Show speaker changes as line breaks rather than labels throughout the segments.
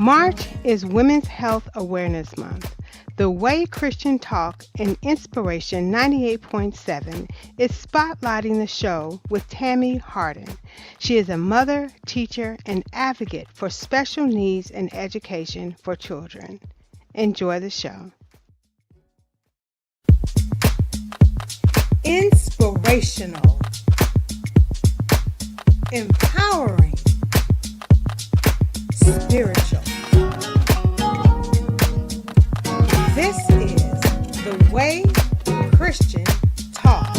March is Women's Health Awareness Month. The Way Christian Talk and Inspiration 98.7 is spotlighting the show with Tammie Harden. She is a mother, teacher, and advocate for special needs and education for children. Enjoy the show.
Inspirational, empowering, spiritual. This is the Way Christian Talk.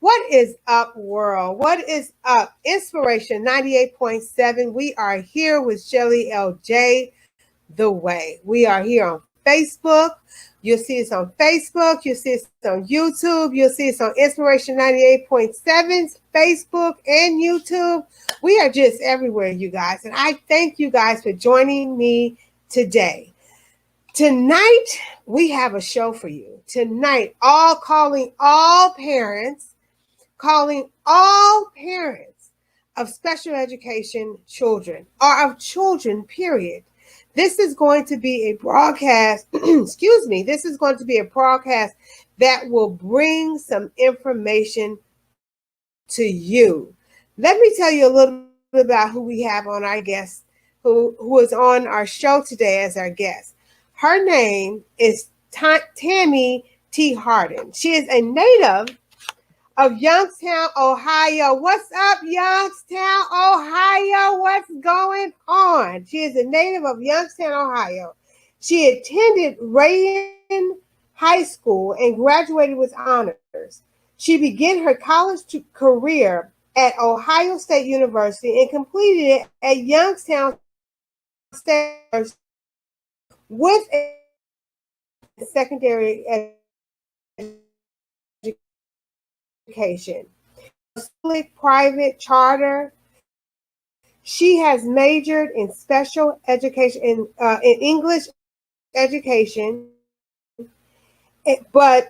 What is up, world? What is up? Inspiration 98.7. We are here with Shelly LJ, The Way. We are here on Facebook. You'll see us on Facebook. You'll see us on YouTube. You'll see us on Inspiration 98.7's Facebook and YouTube. We are just everywhere, you guys. And I thank you guys for joining me today. Tonight, we have a show for you. Tonight, calling all parents of special education children, or of children, period. This is going to be a broadcast, this is going to be a broadcast that will bring some information to you. Let me tell you a little bit about who we have on our guest, who is on our show today as our guest. Her name is Tammie T. Harden. She is a native of Youngstown, Ohio. What's up, Youngstown, Ohio? What's going on? She is a native of Youngstown, Ohio. She attended Rayen High School and graduated with honors. She began her college career at Ohio State University and completed it at Youngstown State University with a secondary education, public, private, charter. She has majored in special education, in English education, but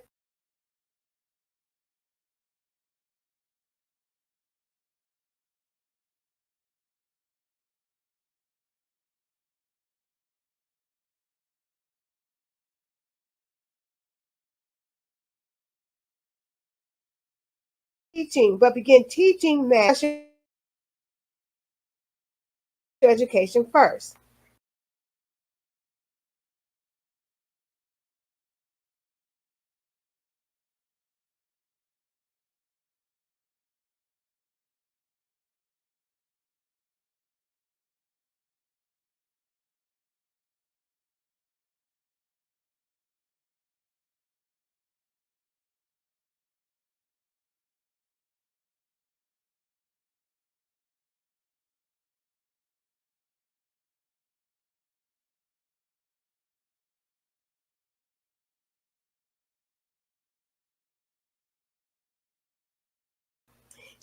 began teaching math education first.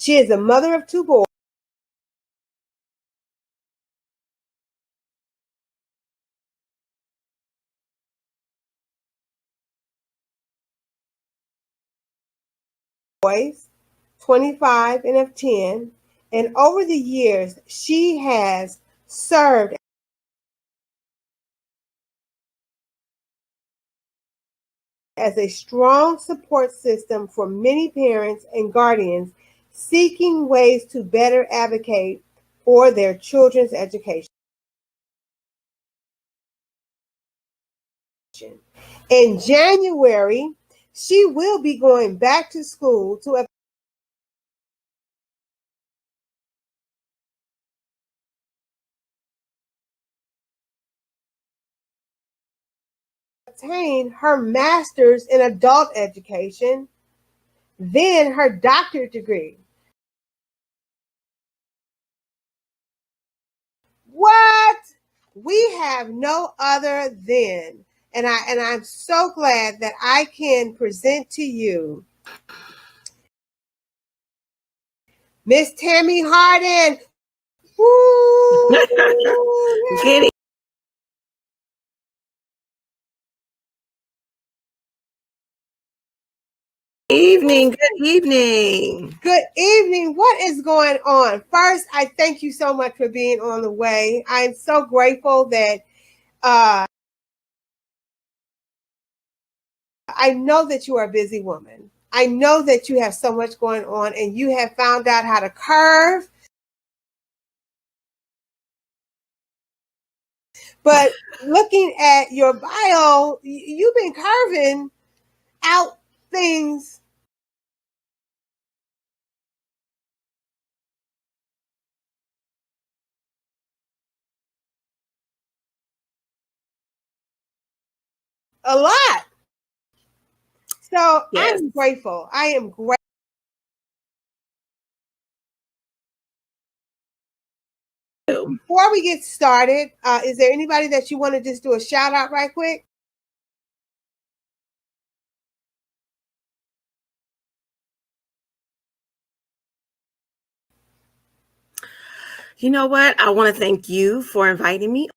She is a mother of two boys. Boys, 25 and of 10, and over the years, she has served as a strong support system for many parents and guardians seeking ways to better advocate for their children's education. In January, she will be going back to school to obtain her master's in adult education, then her doctorate degree. What? We have no other than, and I'm so glad that I can present to you Miss Tammie Harden. Woo!
Good evening. Good evening.
Good evening. What is going on? First, I thank you so much for being on the way. I'm so grateful that I know that you are a busy woman. I know that you have so much going on and you have found out how to curve. But looking at your bio, you've been curving out things. A lot. So
Yes.
I'm grateful. I am grateful. Before we get started, is there anybody that you want to just do a shout out right quick?
You know what? I want to thank you for inviting me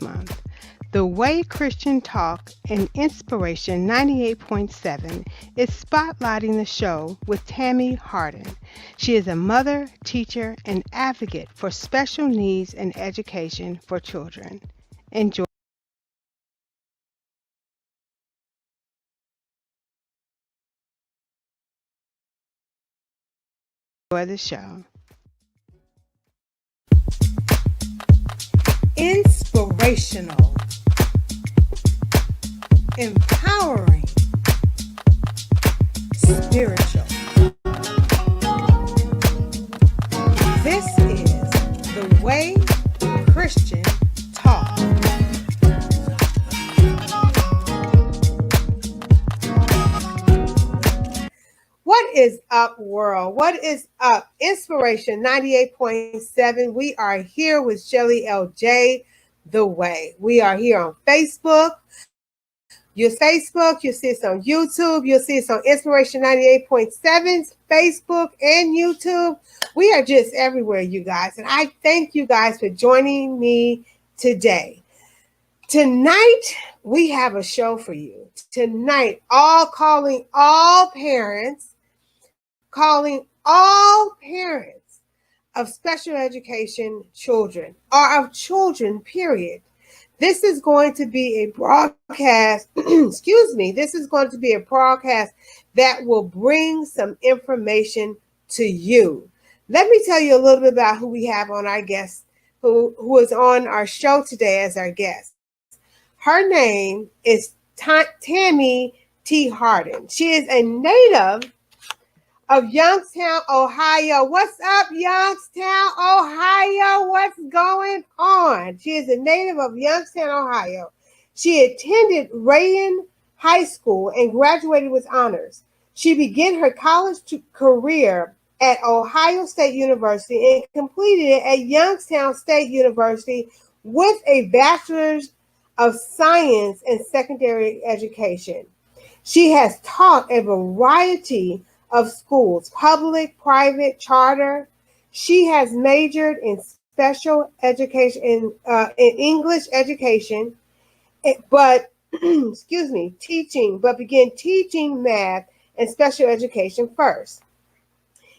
Month. The Way Christian Talk and Inspiration 98.7 is spotlighting the show with Tammie Harden. She is a mother, teacher, and advocate for special needs and education for children. Enjoy the show.
Inspirational, empowering, spiritual. This is the Way Christian Talk. What is up, world? What is up? Inspiration 98.7. We are here with Shelly LJ, The Way. We are here on Facebook. You'll see us on YouTube. You'll see us on Inspiration 98.7's Facebook and YouTube. We are just everywhere, you guys. And I thank you guys for joining me today. Tonight, we have a show for you. Tonight, calling all parents of special education children, or of children, period. This is going to be a broadcast, this is going to be a broadcast that will bring some information to you. Let me tell you a little bit about who we have on our guest, who is on our show today as our guest. Her name is Tammie T. Harden. She is a native of Youngstown, Ohio. What's up, Youngstown, Ohio? What's going on? She is a native of Youngstown, Ohio. She attended Rayen High School and graduated with honors. She began her college career at Ohio State University and completed it at Youngstown State University with a bachelor's of science in secondary education. She has taught a variety of schools, public, private, charter. She has majored in special education, in English education, but began teaching math and special education first.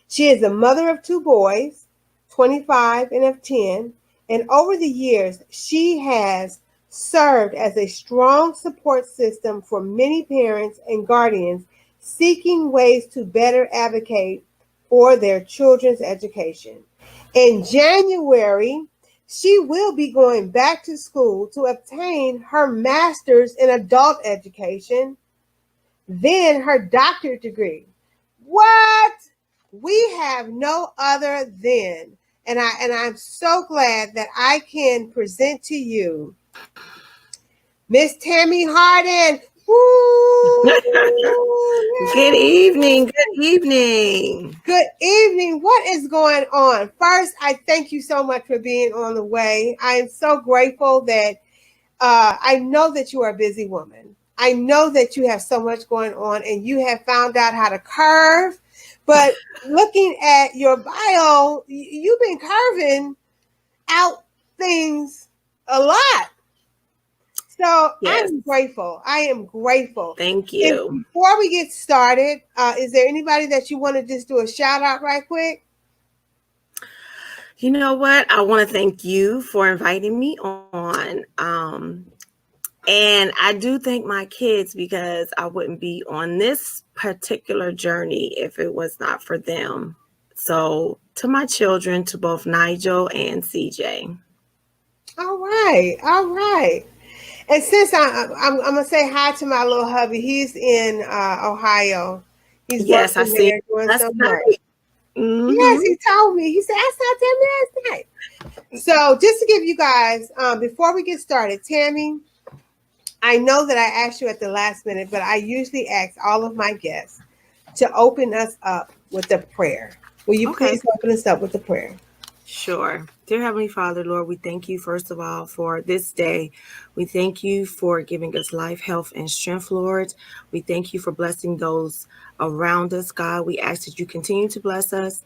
She is a mother of two boys, 25 and of 10, and over the years, she has served as a strong support system for many parents and guardians seeking ways to better advocate for their children's education. In January, she will be going back to school to obtain her master's in adult education, then her doctorate degree. What? We have no other than, and I'm so glad that I can present to you Miss Tammie Harden.
Good evening. Good evening.
Good evening. What is going on? First, I thank you so much for being on the way. I am so grateful that I know that you are a busy woman. I know that you have so much going on and you have found out how to curve. But looking at your bio, you've been curving out things a lot. So yes. I am grateful.
Thank you.
And before we get started, is there anybody that you want to just do a shout out right quick?
You know what? I want to thank you for inviting me on. And I do thank my kids because I wouldn't be on this particular journey if it was not for them. So to my children, to both Nigel and CJ.
All right. And since I'm going to say hi to my little hubby. He's in Ohio. He's
working
there doing some work.
Mm-hmm.
Yes, he told me. He said, I saw Tammie last night. So just to give you guys, before we get started, Tammie, I know that I asked you at the last minute, but I usually ask all of my guests to open us up with a prayer. Will you please open us up with a prayer?
Sure. Dear Heavenly Father, Lord, we thank you, first of all, for this day. We thank you for giving us life, health, and strength, Lord. We thank you for blessing those around us, God. We ask that you continue to bless us.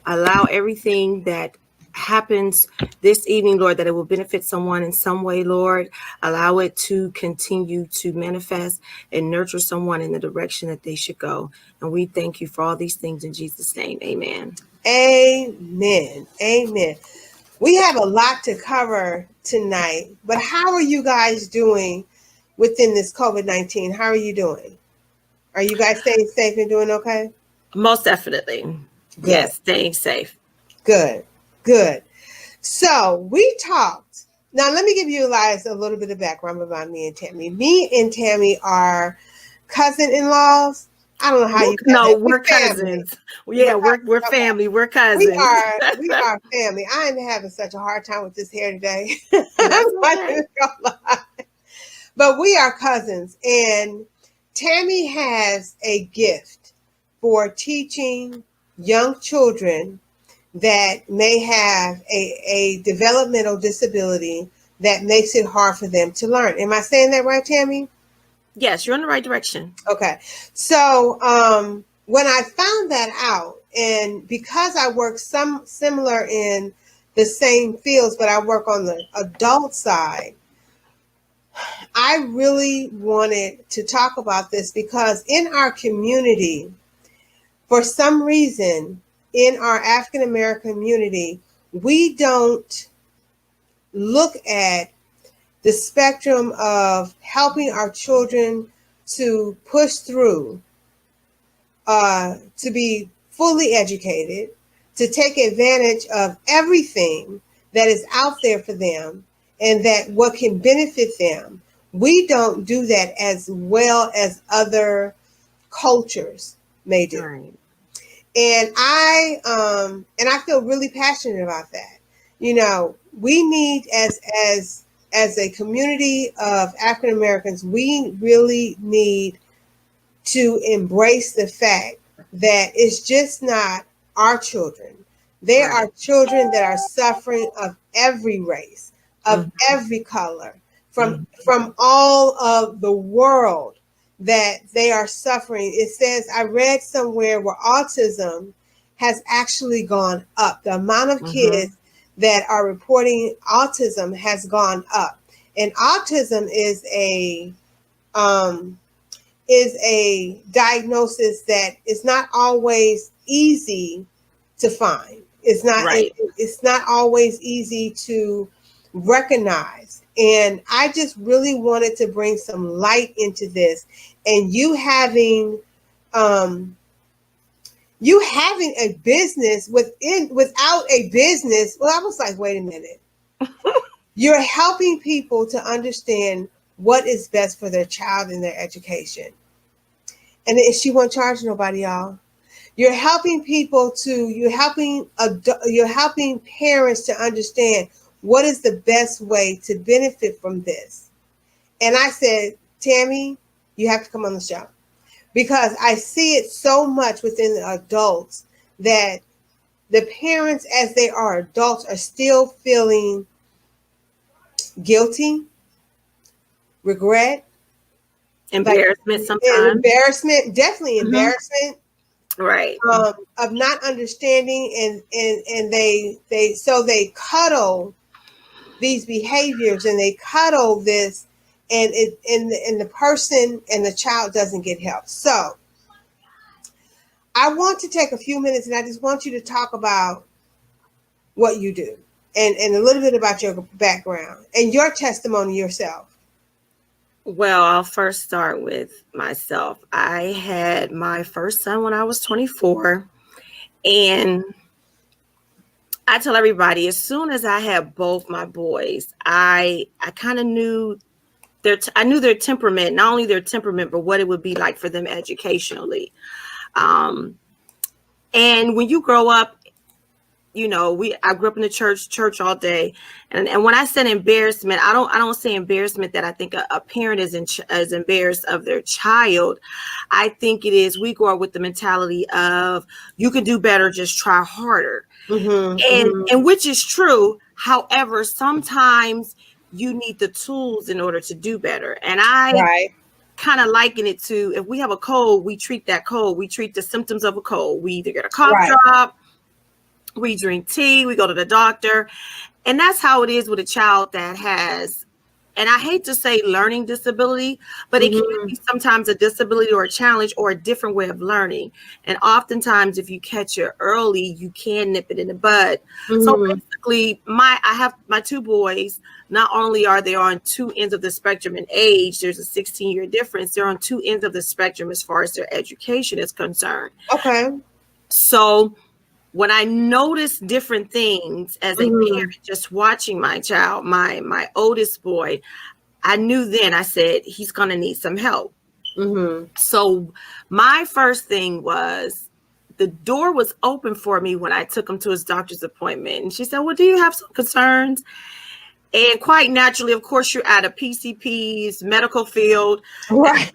Allow everything that happens this evening, Lord, that it will benefit someone in some way, Lord. Allow it to continue to manifest and nurture someone in the direction that they should go. And we thank you for all these things in Jesus' name. Amen.
Amen. Amen. We have a lot to cover tonight, but how are you guys doing within this COVID-19? How are you doing? Are you guys staying safe and doing okay?
Most definitely.
Good.
Yes, staying safe.
Good. Good. So we talked. Now, let me give you guys a little bit of background about me and Tammie. Me and Tammie are cousin-in-laws. I don't know how you
No, we're
family.
cousins. Yeah, we're family. We're cousins.
We are family. I am having such a hard time with this hair today.
That's okay.
But we are cousins, and Tammie has a gift for teaching young children that may have a developmental disability that makes it hard for them to learn. Am I saying that right, Tammie?
Yes, you're in the right direction.
Okay. So when I found that out, and because I work similar in the same fields, but I work on the adult side, I really wanted to talk about this because in our community, for some reason, in our African American community, we don't look at the spectrum of helping our children to push through, to be fully educated, to take advantage of everything that is out there for them and that what can benefit them. We don't do that as well as other cultures may do.
Right.
And I feel really passionate about that. You know, we need as a community of African Americans, we really need to embrace the fact that it's just not our children. There are children that are suffering of every race, of every color, from all of the world, that they are suffering. It says, I read somewhere where autism has actually gone up. The amount of kids that are reporting autism has gone up. And autism is a diagnosis that is not always easy to find. It's not it's not always easy to recognize. And I just really wanted to bring some light into this. And you having a business without a business, well, I was like, wait a minute. You're helping people to understand what is best for their child in their education. And she won't charge nobody, y'all. You're helping you're helping parents to understand what is the best way to benefit from this. And I said, Tammie, you have to come on the show, because I see it so much within the adults that the parents, as they are adults, are still feeling guilty, regret,
embarrassment sometimes.
Definitely embarrassment.
Right.
Of not understanding, and they cuddle these behaviors, and they cuddle this, and the person and the child doesn't get help. So I want to take a few minutes, and I just want you to talk about what you do and a little bit about your background and your testimony yourself.
Well, I'll first start with myself. I had my first son when I was 24, and I tell everybody, as soon as I had both my boys, I kind of knew I knew their temperament, not only their temperament, but what it would be like for them educationally. And when you grow up, you know, I grew up in the church all day. And when I said embarrassment, I don't say embarrassment that I think a parent is embarrassed of their child. I think it is, we grow up with the mentality of, you can do better, just try harder. And which is true. However, sometimes you need the tools in order to do better. And I kind of liken it to, if we have a cold, we treat that cold. We treat the symptoms of a cold. We either get a cough drop, We drink tea, we go to the doctor. And that's how it is with a child that has, and I hate to say learning disability, but it can be sometimes a disability or a challenge or a different way of learning. And oftentimes, if you catch it early, you can nip it in the bud. So basically, I have my two boys. Not only are they on two ends of the spectrum in age, there's a 16-year difference. They're on two ends of the spectrum as far as their education is concerned.
Okay.
So when I noticed different things as a parent, just watching my child, my oldest boy, I knew then, I said, he's going to need some help. So my first thing was, the door was open for me when I took him to his doctor's appointment. And she said, well, do you have some concerns? And quite naturally, of course, you're at a PCP's medical field.
Right.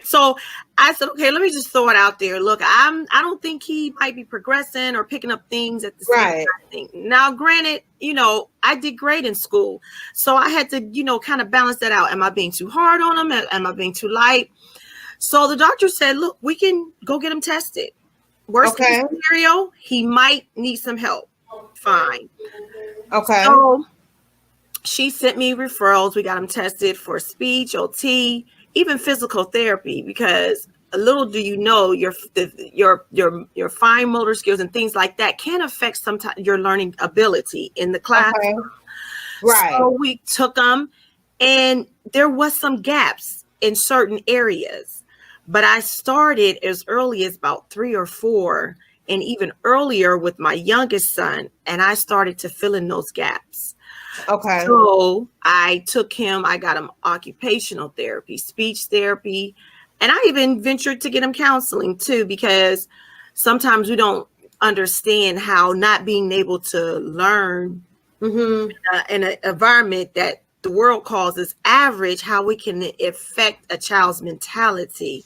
So I said, okay, let me just throw it out there. Look, I don't think he might be progressing or picking up things at the same time. Now, granted, I did great in school. So I had to, kind of balance that out. Am I being too hard on him? Am I being too light? So the doctor said, look, we can go get him tested. Worst case scenario, he might need some help. Fine.
Okay.
So she sent me referrals. We got him tested for speech, OT, even physical therapy, because a little do you know, your fine motor skills and things like that can affect sometimes your learning ability in the class.
Okay. Right.
So we took them, and there was some gaps in certain areas, but I started as early as about 3 or 4, and even earlier with my youngest son, and I started to fill in those gaps.
Okay.
So I took him, I got him occupational therapy, speech therapy, and I even ventured to get him counseling too, because sometimes we don't understand how not being able to learn in an environment that the world calls as average, how we can affect a child's mentality.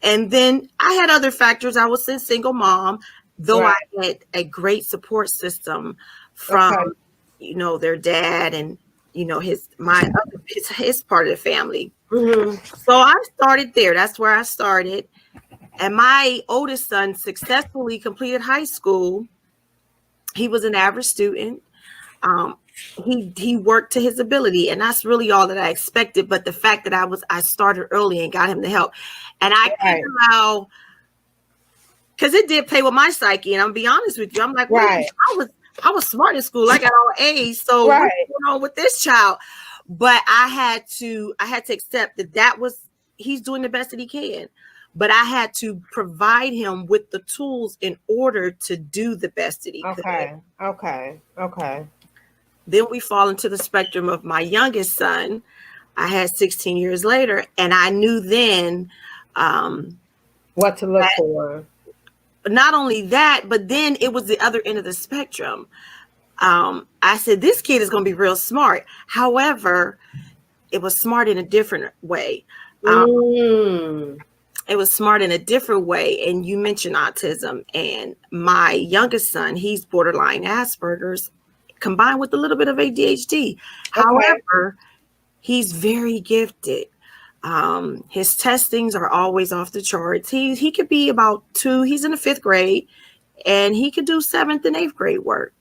And then I had other factors. I was a single mom, though I had a great support system from their dad and his part of the family. So I started there. That's where I started. And my oldest son successfully completed high school. He was an average student. He worked to his ability, and that's really all that I expected. But the fact that I started early and got him the help, and I can't allow, because it did play with my psyche. And I'm gonna be honest with you, I'm like, I was smart in school. I got all A's. So what's going on with this child? But I had to accept that he's doing the best that he can. But I had to provide him with the tools in order to do the best that he could.
Okay.
Then we fall into the spectrum of my youngest son. I had 16 years later, and I knew then
what to look for.
Not only that, but then it was the other end of the spectrum. I said, this kid is going to be real smart. However, it was smart in a different way. It was smart in a different way. And you mentioned autism, and my youngest son, he's borderline Asperger's combined with a little bit of ADHD. However, he's very gifted. His testings are always off the charts. He could be about 2. He's in the 5th grade, and he could do 7th and 8th grade work.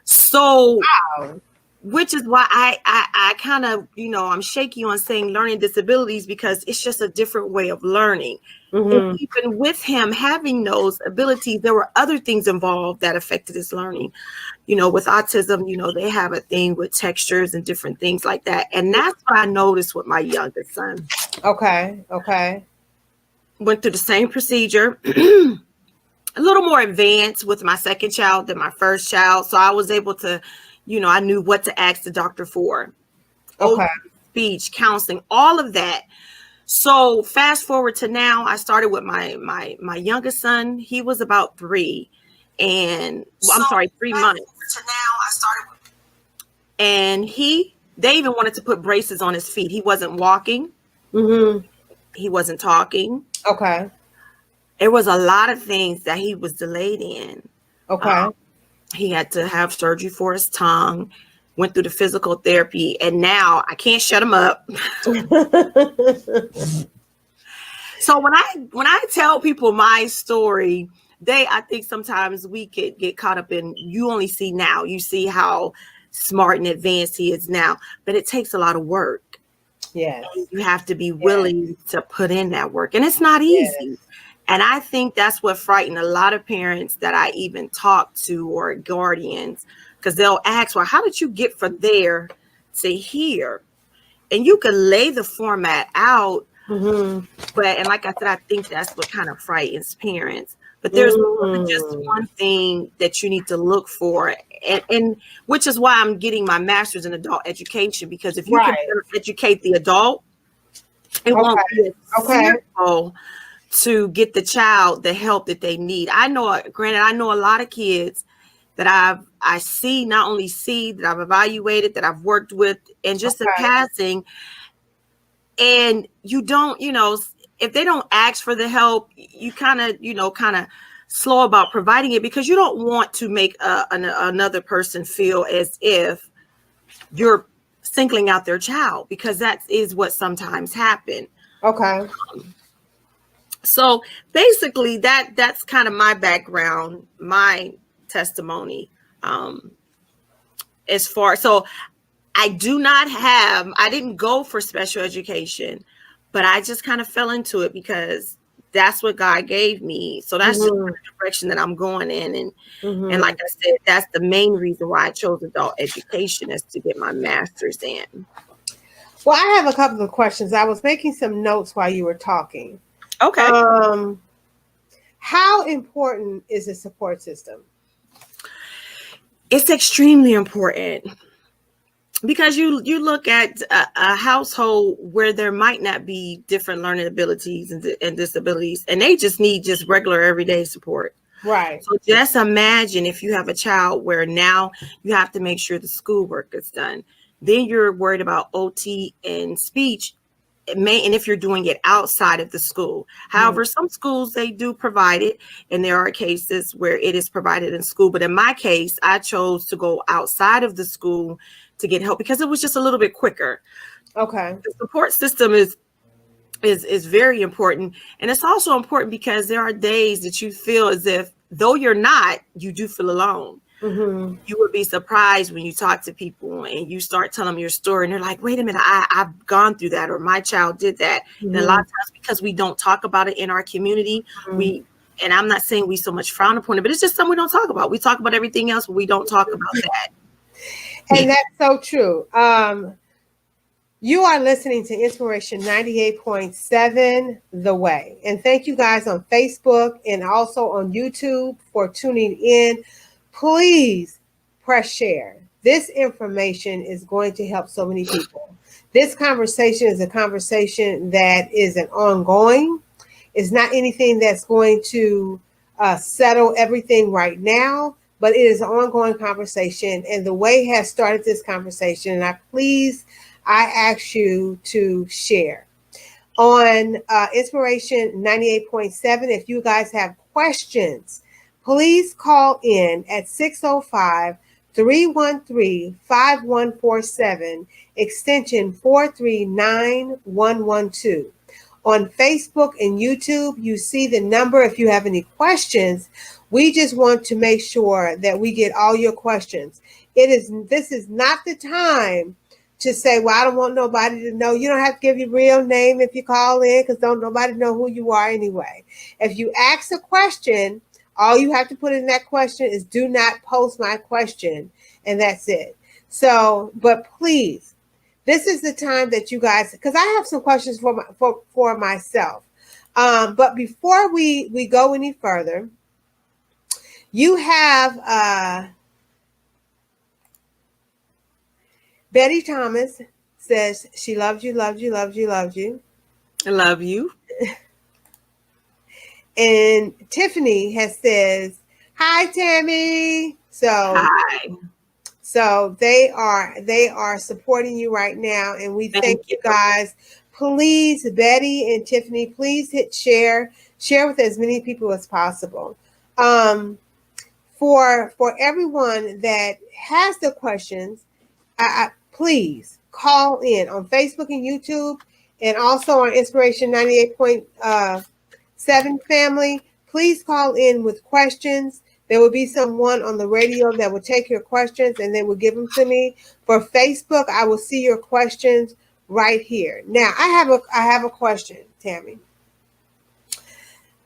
So, which is why I kind of, I'm shaky on saying learning disabilities, because it's just a different way of learning. And even with him having those abilities, there were other things involved that affected his learning. With autism, they have a thing with textures and different things like that. And that's what I noticed with my youngest son. Okay. Went through the same procedure, a little more advanced with my second child than my first child. So I was able to, I knew what to ask the doctor for. Speech, counseling, all of that. So fast forward to now, I started with my youngest son. He was about 3. And 3 months. To now, I started. And they even wanted to put braces on his feet. He wasn't walking. He wasn't talking. There was a lot of things that he was delayed in. He had to have surgery for his tongue, went through the physical therapy, and now I can't shut him up. So when I tell people my story, I think sometimes we could get caught up in, you only see now, you see how smart and advanced he is now, but it takes a lot of work.
Yes.
And you have to be willing to put in that work, and it's not easy.
Yes.
And I think that's what frightened a lot of parents that I even talk to, or guardians, because they'll ask, well, how did you get from there to here? And you could lay the format out, and like I said, I think that's what kind of frightens parents. But there's more than just one thing that you need to look for, and which is why I'm getting my master's in adult education, because if you can better educate the adult, it won't be fearful to get the child the help that they need. I know a lot of kids that I see, not only see, that I've evaluated, that I've worked with, and just in passing. And you don't, if they don't ask for the help, you kind of slow about providing it, because you don't want to make another person feel as if you're singling out their child, because that is what sometimes happens.
Okay.
So basically that's kind of my background, my testimony. So I didn't go for special education, but I just kind of fell into it because that's what God gave me. So that's just the direction that I'm going in. And like I said, that's the main reason why I chose adult education, is to get my master's in.
Well, I have a couple of questions. I was making some notes while you were talking.
Okay.
How important is a support system?
It's extremely important, because you look at a household where there might not be different learning abilities and disabilities, and they just need regular everyday support.
Right.
So just imagine if you have a child where now you have to make sure the schoolwork is done. Then you're worried about OT and speech. And if you're doing it outside of the school. However, some schools, they do provide it, and there are cases where it is provided in school. But in my case, I chose to go outside of the school to get help because it was just a little bit quicker.
Okay.
The support system is very important. And it's also important because there are days that you feel as if, though you're not, you do feel alone. You would be surprised when you talk to people and you start telling them your story, and they're like, wait a minute, I've gone through that, or my child did that. And a lot of times, because we don't talk about it in our community, and I'm not saying we so much frown upon it, but it's just something we don't talk about. We talk about everything else, but we don't talk about that.
And that's so true. You are listening to Inspiration 98.7 The Way. And thank you guys on Facebook and also on YouTube for tuning in. Please press share. This information is going to help so many people. This conversation is a conversation that is an ongoing. It's not anything that's going to settle everything right now, but it is an ongoing conversation. And The Way has started this conversation. And I ask you to share. On Inspiration 98.7, if you guys have questions, please call in at 605-313-5147, extension 439112. On Facebook and YouTube, you see the number if you have any questions. We just want to make sure that we get all your questions. This is not the time to say, well, I don't want nobody to know. You don't have to give your real name if you call in, because don't nobody know who you are anyway. If you ask a question, all you have to put in that question is, do not post my question, and that's it. So, but please, this is the time that you guys, because I have some questions for myself. But before we go any further, you have Betty Thomas says she loves you, loves you, loves you, loves you.
I love you.
And Tiffany says, hi, Tammie.
Hi.
So they are supporting you right now, and we thank you guys. Please, Betty and Tiffany, please hit share with as many people as possible. For everyone that has the questions, please call in on Facebook and YouTube, and also on Inspiration 98.7 family. please call in with questions. There will be someone on the radio that will take your questions and they will give them to me. For Facebook, I will see your questions right here. Now, I have a question, Tammie.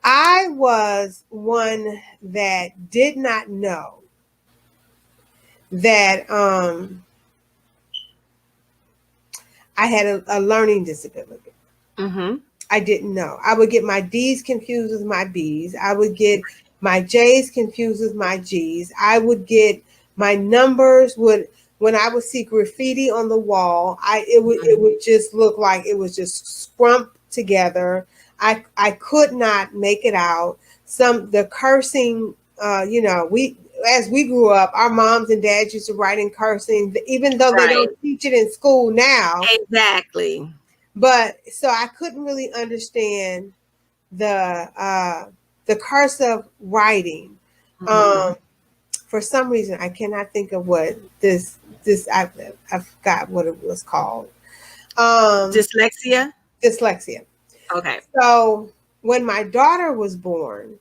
I was one that did not know that I had a learning disability.
Mm-hmm.
I didn't know. I would get my D's confused with my B's. I would get my J's confused with my G's. I would get my numbers when I would see graffiti on the wall, it would just look like it was just scrumped together. I could not make it out. The cursing, as we grew up, our moms and dads used to write in cursing, even though they don't teach it in school now.
Exactly.
But so I couldn't really understand the cursive writing.
Mm-hmm.
For some reason, I cannot think of what this I forgot what it was called.
Dyslexia.
Dyslexia.
Okay.
So when my daughter was born,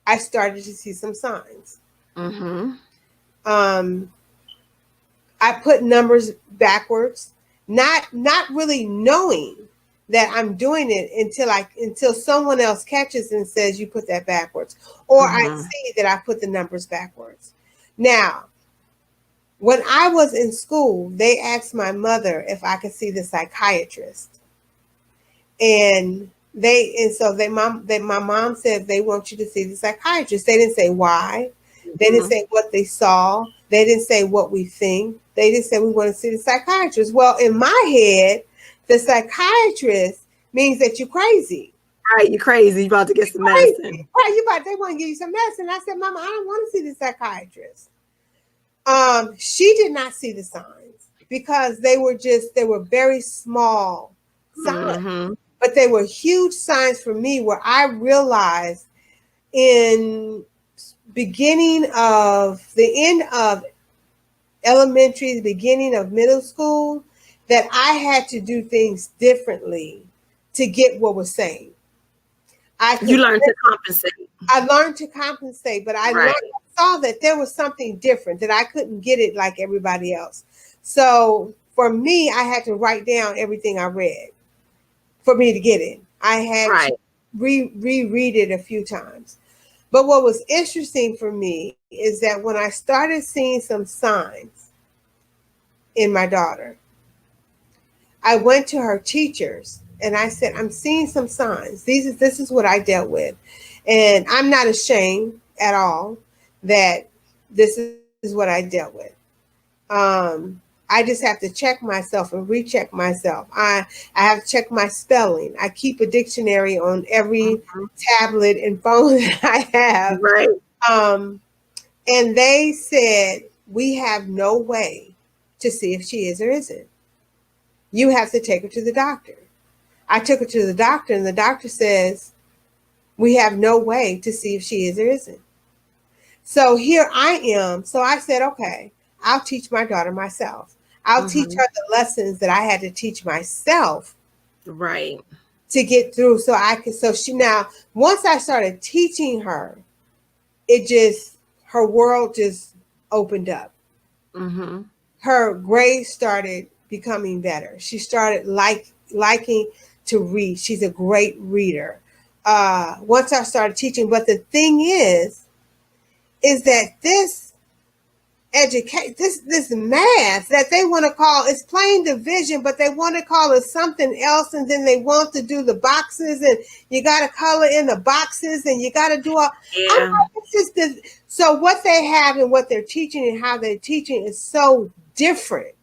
I started to see some signs.
Mm-hmm.
I put numbers backwards, not really knowing that I'm doing it until someone else catches and says you put that backwards, or I see that I put the numbers backwards. Now, when I was in school, they asked my mother if I could see the psychiatrist, and my mom said they want you to see the psychiatrist. They didn't say why. They didn't say what they saw. They didn't say what we think. They just said we want to see the psychiatrist. Well, in my head, the psychiatrist means that you're crazy.
Right, you're crazy. You're about to get some medicine.
Right, they want to give you some medicine. I said, Mama, I don't want to see the psychiatrist. She did not see the signs because they were very small signs, but they were huge signs for me where I realized in the end of elementary, the beginning of middle school, that I had to do things differently to get what was saying.
You learned to compensate.
I learned to compensate, but I saw that there was something different, that I couldn't get it like everybody else. So for me, I had to write down everything I read for me to get it. I had to reread it a few times. But what was interesting for me is that when I started seeing some signs in my daughter, I went to her teachers and I said, I'm seeing some signs. This is what I dealt with. And I'm not ashamed at all that this is what I dealt with. I just have to check myself and recheck myself. I have to check my spelling. I keep a dictionary on every tablet and phone that I have.
Right.
And they said, we have no way to see if she is or isn't. You have to take her to the doctor. I took her to the doctor and the doctor says, we have no way to see if she is or isn't. So here I am. So I said, okay, I'll teach my daughter myself. I'll teach her the lessons that I had to teach myself.
Right.
To get through. Once I started teaching her, her world just opened up. Mm-hmm. Her grades started becoming better. She started liking to read. She's a great reader. Once I started teaching, but the thing is that this math that they want to call, it's plain division, but they want to call it something else, and then they want to do the boxes, and you got to color in the boxes, and you got to do all. Yeah. So what they have and what they're teaching and how they're teaching is so different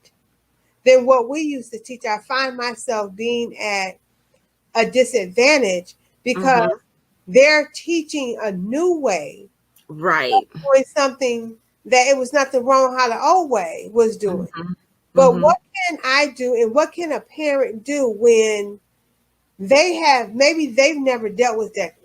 than what we used to teach. I find myself being at a disadvantage because they're teaching a new way, right? Doing something that it was nothing wrong how the old way was doing. But what can I do and what can a parent do when maybe they've never dealt with that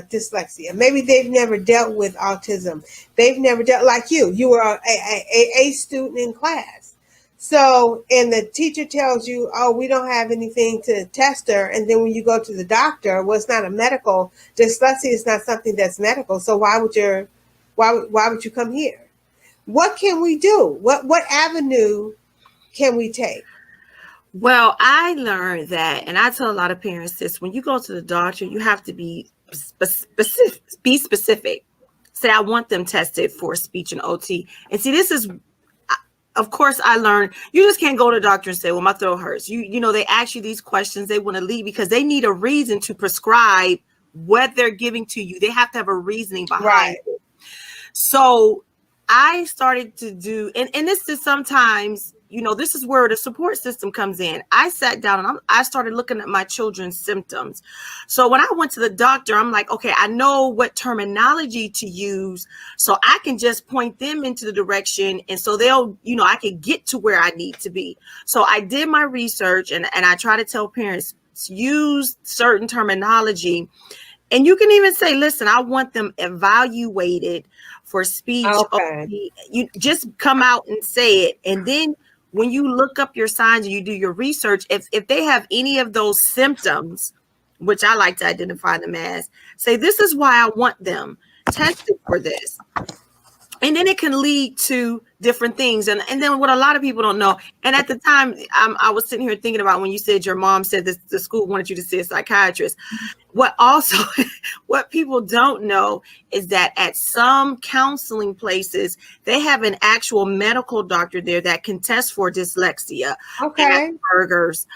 dyslexia. Maybe they've never dealt with autism. They've never dealt like you. You were a student in class. So, and the teacher tells you, oh, we don't have anything to test her. And then when you go to the doctor, well, it's not a medical, dyslexia is not something that's medical. So why would you come here? What can we do? What avenue can we take?
Well, I learned that, and I tell a lot of parents this, when you go to the doctor, you have to be specific. Say, I want them tested for speech and OT. And see, this is, of course, I learned you just can't go to the doctor and say, well, my throat hurts. You know, they ask you these questions. They want to leave because they need a reason to prescribe what they're giving to you. They have to have a reasoning behind it. So I started to do, and this is sometimes, you know, this is where the support system comes in. I sat down and I started looking at my children's symptoms. So when I went to the doctor, I'm like, okay, I know what terminology to use, so I can just point them into the direction. And so they'll, you know, I can get to where I need to be. So I did my research and I try to tell parents, use certain terminology. And you can even say, listen, I want them evaluated for speech.
Okay.
You just come out and say it. And then when you look up your signs and you do your research, if they have any of those symptoms, which I like to identify them as, say, this is why I want them tested for this. And then it can lead to different things. And then what a lot of people don't know, and at the time, I was sitting here thinking about when you said your mom said this, the school wanted you to see a psychiatrist. What people don't know is that at some counseling places, they have an actual medical doctor there that can test for dyslexia, Asperger's,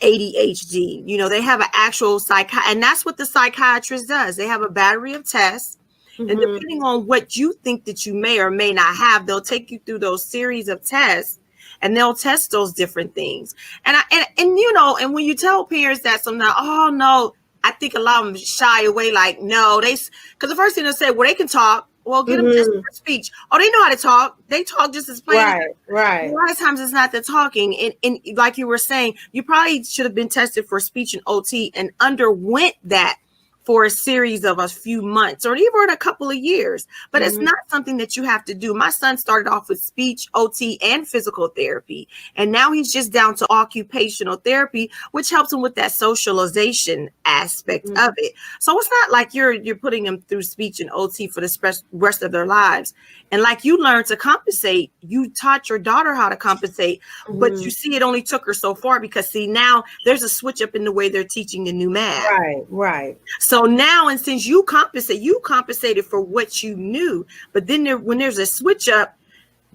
ADHD. You know, they have an actual and that's what the psychiatrist does. They have a battery of tests. And depending on what you think that you may or may not have, they'll take you through those series of tests and they'll test those different things. And you know, and when you tell parents that sometimes, oh no, I think a lot of them shy away, like, no, because the first thing they'll say, well, they can talk. Well, get them tested for speech. Oh, they know how to talk. They talk just as plain.
Right.
A lot of times it's not the talking. And like you were saying, you probably should have been tested for speech and OT and underwent that for a series of a few months or even a couple of years, but it's not something that you have to do. My son started off with speech, OT, and physical therapy, and now he's just down to occupational therapy, which helps him with that socialization aspect of it. So it's not like you're putting them through speech and OT for the rest of their lives. And like you learned to compensate, you taught your daughter how to compensate, but you see it only took her so far because see, now there's a switch up in the way they're teaching the new math.
Right.
So now, and since you compensated for what you knew, but then when there's a switch up,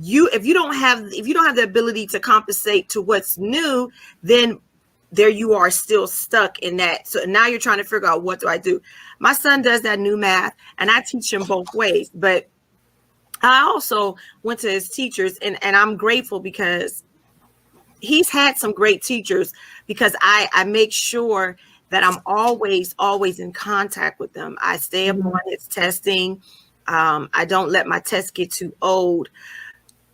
if you don't have the ability to compensate to what's new, then there you are still stuck in that. So now you're trying to figure out, what do I do? My son does that new math and I teach him both ways, but I also went to his teachers and I'm grateful because he's had some great teachers because I make sure that I'm always in contact with them. I stay up on his testing. I don't let my tests get too old.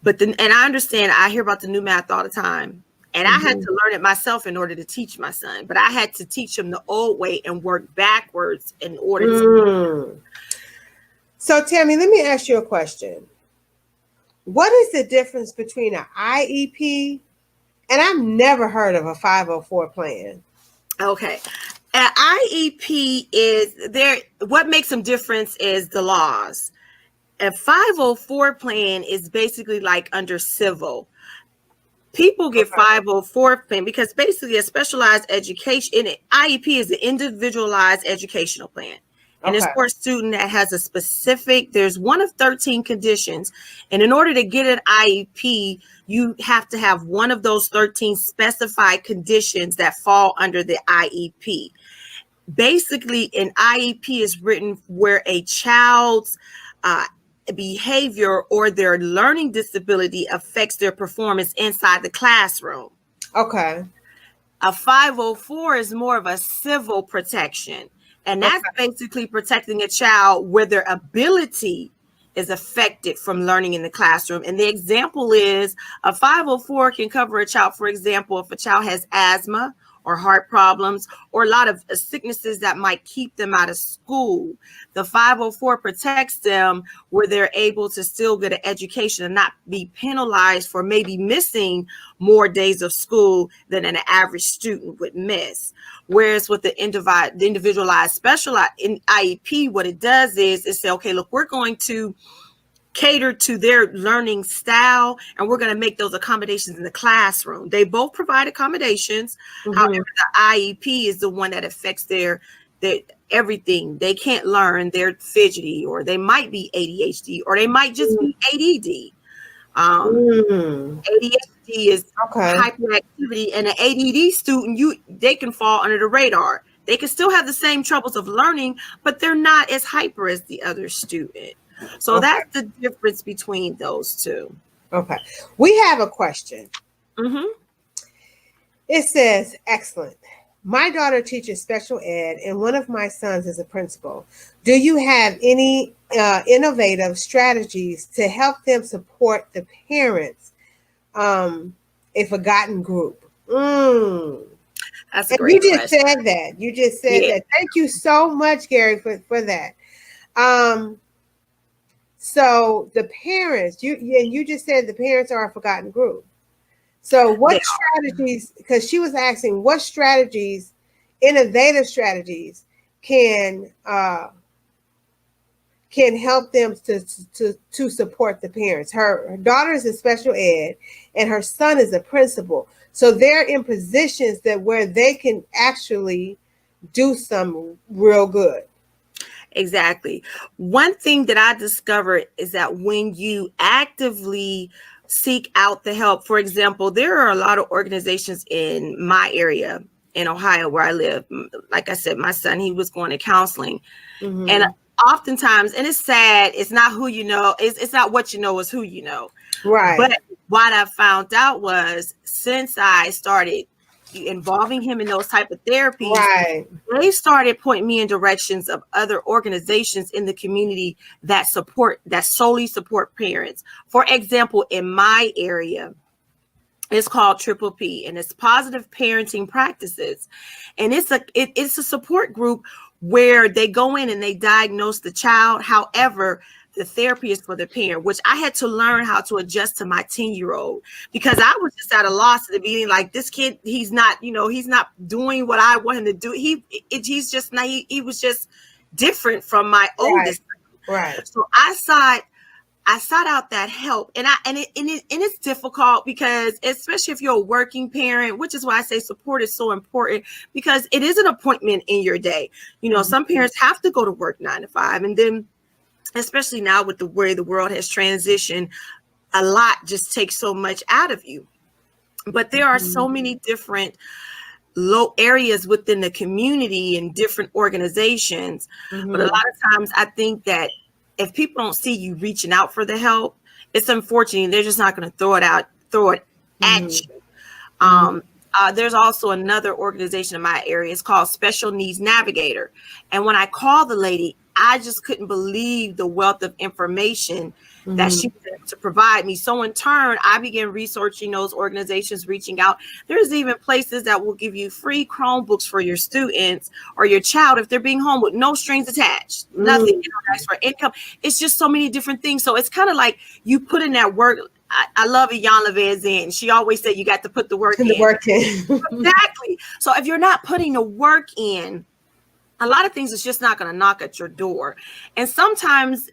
But then, and I understand, I hear about the new math all the time. And I had to learn it myself in order to teach my son. But I had to teach him the old way and work backwards in order to.
So, Tammie, let me ask you a question. What is the difference between an IEP and I've never heard of a 504 plan?
Okay. An IEP is there. What makes them different is the laws. A 504 plan is basically like under civil. People get 504 plan because basically a specialized education, IEP is the individualized educational plan. And it's for a student that has a specific, there's one of 13 conditions. And in order to get an IEP, you have to have one of those 13 specified conditions that fall under the IEP. Basically, an IEP is written where a child's behavior or their learning disability affects their performance inside the classroom.
Okay.
A 504 is more of a civil protection. And that's basically protecting a child where their ability is affected from learning in the classroom. And the example is a 504 can cover a child, for example, if a child has asthma or heart problems or a lot of sicknesses that might keep them out of school. The 504 protects them where they're able to still get an education and not be penalized for maybe missing more days of school than an average student would miss. Whereas with the individualized specialized in IEP, what it does is it say, okay, look, we're going to cater to their learning style, and we're going to make those accommodations in the classroom. They both provide accommodations. However, the IEP is the one that affects their everything. They can't learn, they're fidgety, or they might be ADHD, or they might just be ADD. ADHD is hyperactivity, and an ADD student, they can fall under the radar. They can still have the same troubles of learning, but they're not as hyper as the other student. So that's the difference between those two.
Okay. We have a question. It says, excellent. My daughter teaches special ed, and one of my sons is a principal. Do you have any innovative strategies to help them support the parents, a forgotten group?
That's a great question.
Said that. You just said that. Thank you so much, Gary, for that. So the parents, you just said the parents are a forgotten group. So what strategies, because she was asking what strategies, innovative strategies can help them to support the parents. Her daughter is in special ed and her son is a principal. So they're in positions where they can actually do some real good.
Exactly. One thing that I discovered is that when you actively seek out the help, for example, there are a lot of organizations in my area in Ohio where I live. Like I said, my son, he was going to counseling. And oftentimes, and it's sad, it's not who you know, it's not what you know, it's who you know.
Right.
But what I found out was since I started involving him in those type of therapies, they started pointing me in directions of other organizations in the community that solely support parents. For example, in my area, it's called TWCT, and it's Positive Parenting Practices, and it's a support group where they go in and they diagnose the child. However, the therapy is for the parent, which I had to learn how to adjust to my 10-year-old, because I was just at a loss at the beginning. Like, this kid, he's not doing what I want him to do. He's just not, he was just different from my oldest.
Right.
So I sought out that help, and it's difficult because, especially if you're a working parent, which is why I say support is so important, because it is an appointment in your day. Some parents have to go to work 9 to 5, and then especially now with the way the world has transitioned, a lot just takes so much out of you. But there are so many different low areas within the community and different organizations. But a lot of times I think that if people don't see you reaching out for the help, it's unfortunate. They're just not going to throw it at you. There's also another organization in my area. It's called Special Needs Navigator. And when I called the lady, I just couldn't believe the wealth of information that she was able to provide me. So in turn, I began researching those organizations, reaching out. There's even places that will give you free Chromebooks for your students or your child if they're being home with no strings attached, nothing, for income. It's just so many different things. So it's kind of like you put in that work. I love Iyanla Van. She always said you got to put the work in. Exactly. So if you're not putting the work in, a lot of things is just not going to knock at your door. And sometimes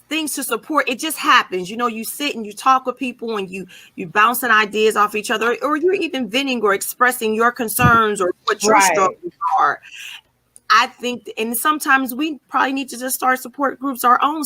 things to support, it just happens. You sit and you talk with people and you bouncing ideas off each other, or you're even venting or expressing your concerns or what your struggles are. I think, and sometimes we probably need to just start support groups our own.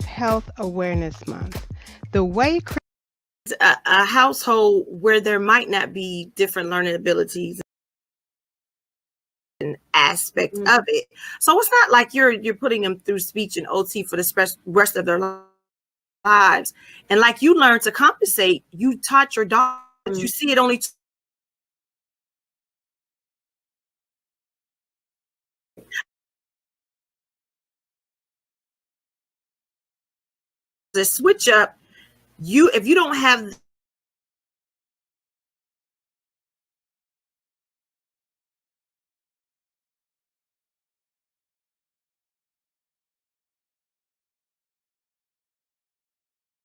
Health Awareness Month. The way
a household where there might not be different learning abilities and aspects of it. So it's not like you're putting them through speech and OT for the rest of their lives. And like you learn to compensate, you taught your daughter, you see it only the switch up. If you don't have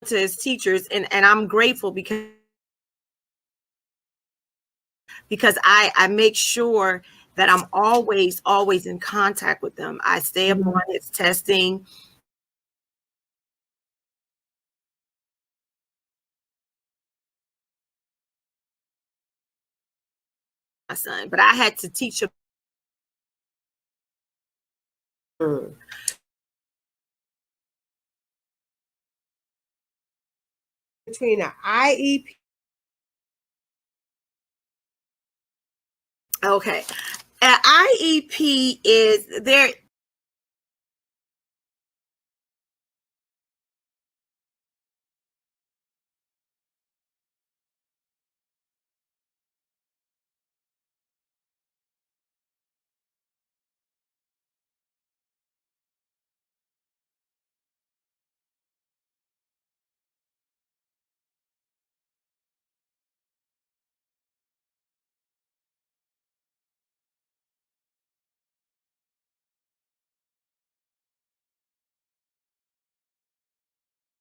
to his teachers, and I'm grateful because I make sure that I'm always in contact with them. I stay up on its testing. My son, but I had to teach him
between an IEP.
Okay. An IEP is there.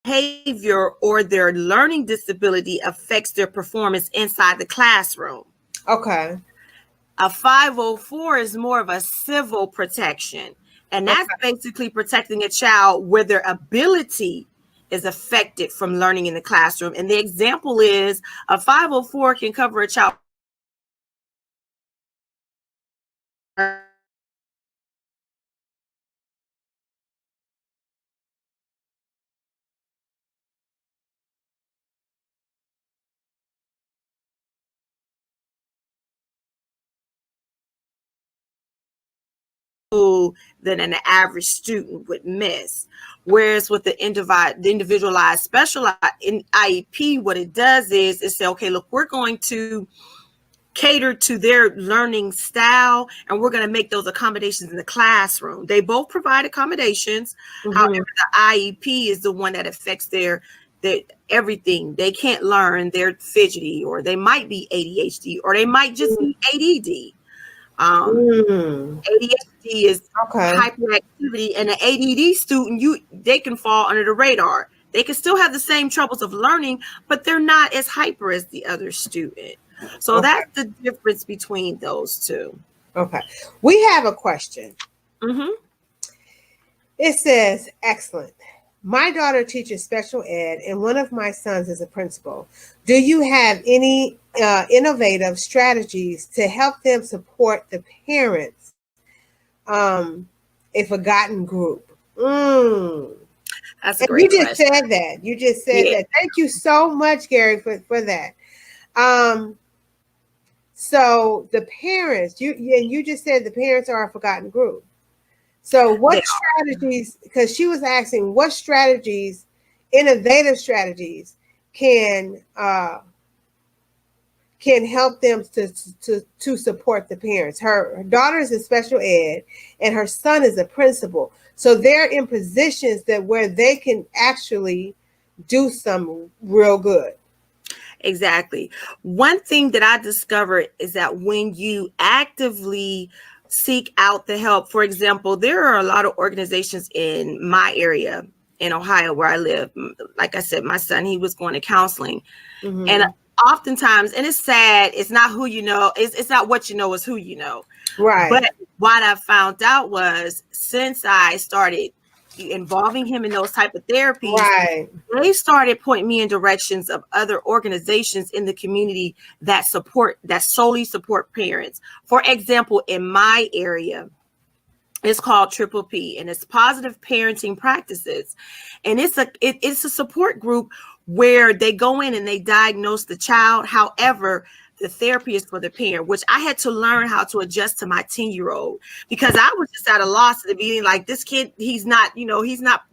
Behavior or their learning disability affects their performance inside the classroom.
Okay.
A 504 is more of a civil protection, and that's basically protecting a child where their ability is affected from learning in the classroom. And the example is a 504 can cover a child than an average student would miss. Whereas with the individualized specialized in IEP, what it does is it say, okay, look, we're going to cater to their learning style, and we're going to make those accommodations in the classroom. They both provide accommodations. However, the IEP is the one that affects their everything. They can't learn, they're fidgety, or they might be ADHD, or they might just be ADD. ADHD is hyperactivity, and an ADD student, they can fall under the radar. They can still have the same troubles of learning, but they're not as hyper as the other student. So that's the difference between those two.
Okay. We have a question. It says, excellent. My daughter teaches special ed, and one of my sons is a principal. Do you have any innovative strategies to help them support the parents, a forgotten group?
That's a great question.
You just said that. You just said that. Thank you so much, Gary, for that. So the parents, you just said the parents are a forgotten group. So what strategies, because she was asking what strategies, innovative strategies can help them to support the parents. Her daughter is in special ed and her son is a principal. So they're in positions where they can actually do some real good.
Exactly. One thing that I discovered is that when you actively seek out the help, for example, there are a lot of organizations in my area in Ohio where I live. Like I said, my son, he was going to counseling. And oftentimes, and it's sad, it's not who you know, it's not what you know, it's who you know.
Right.
But what I found out was since I started involving him in those type of therapies, they started pointing me in directions of other organizations in the community that solely support parents. For example, in my area, It's called Triple P, and it's Positive Parenting Practices. And it's a support group where they go in and they diagnose the child. However, the therapy is for the parent, which I had to learn how to adjust to my 10-year-old, because I was just at a loss at the beginning. Like, this kid, he's not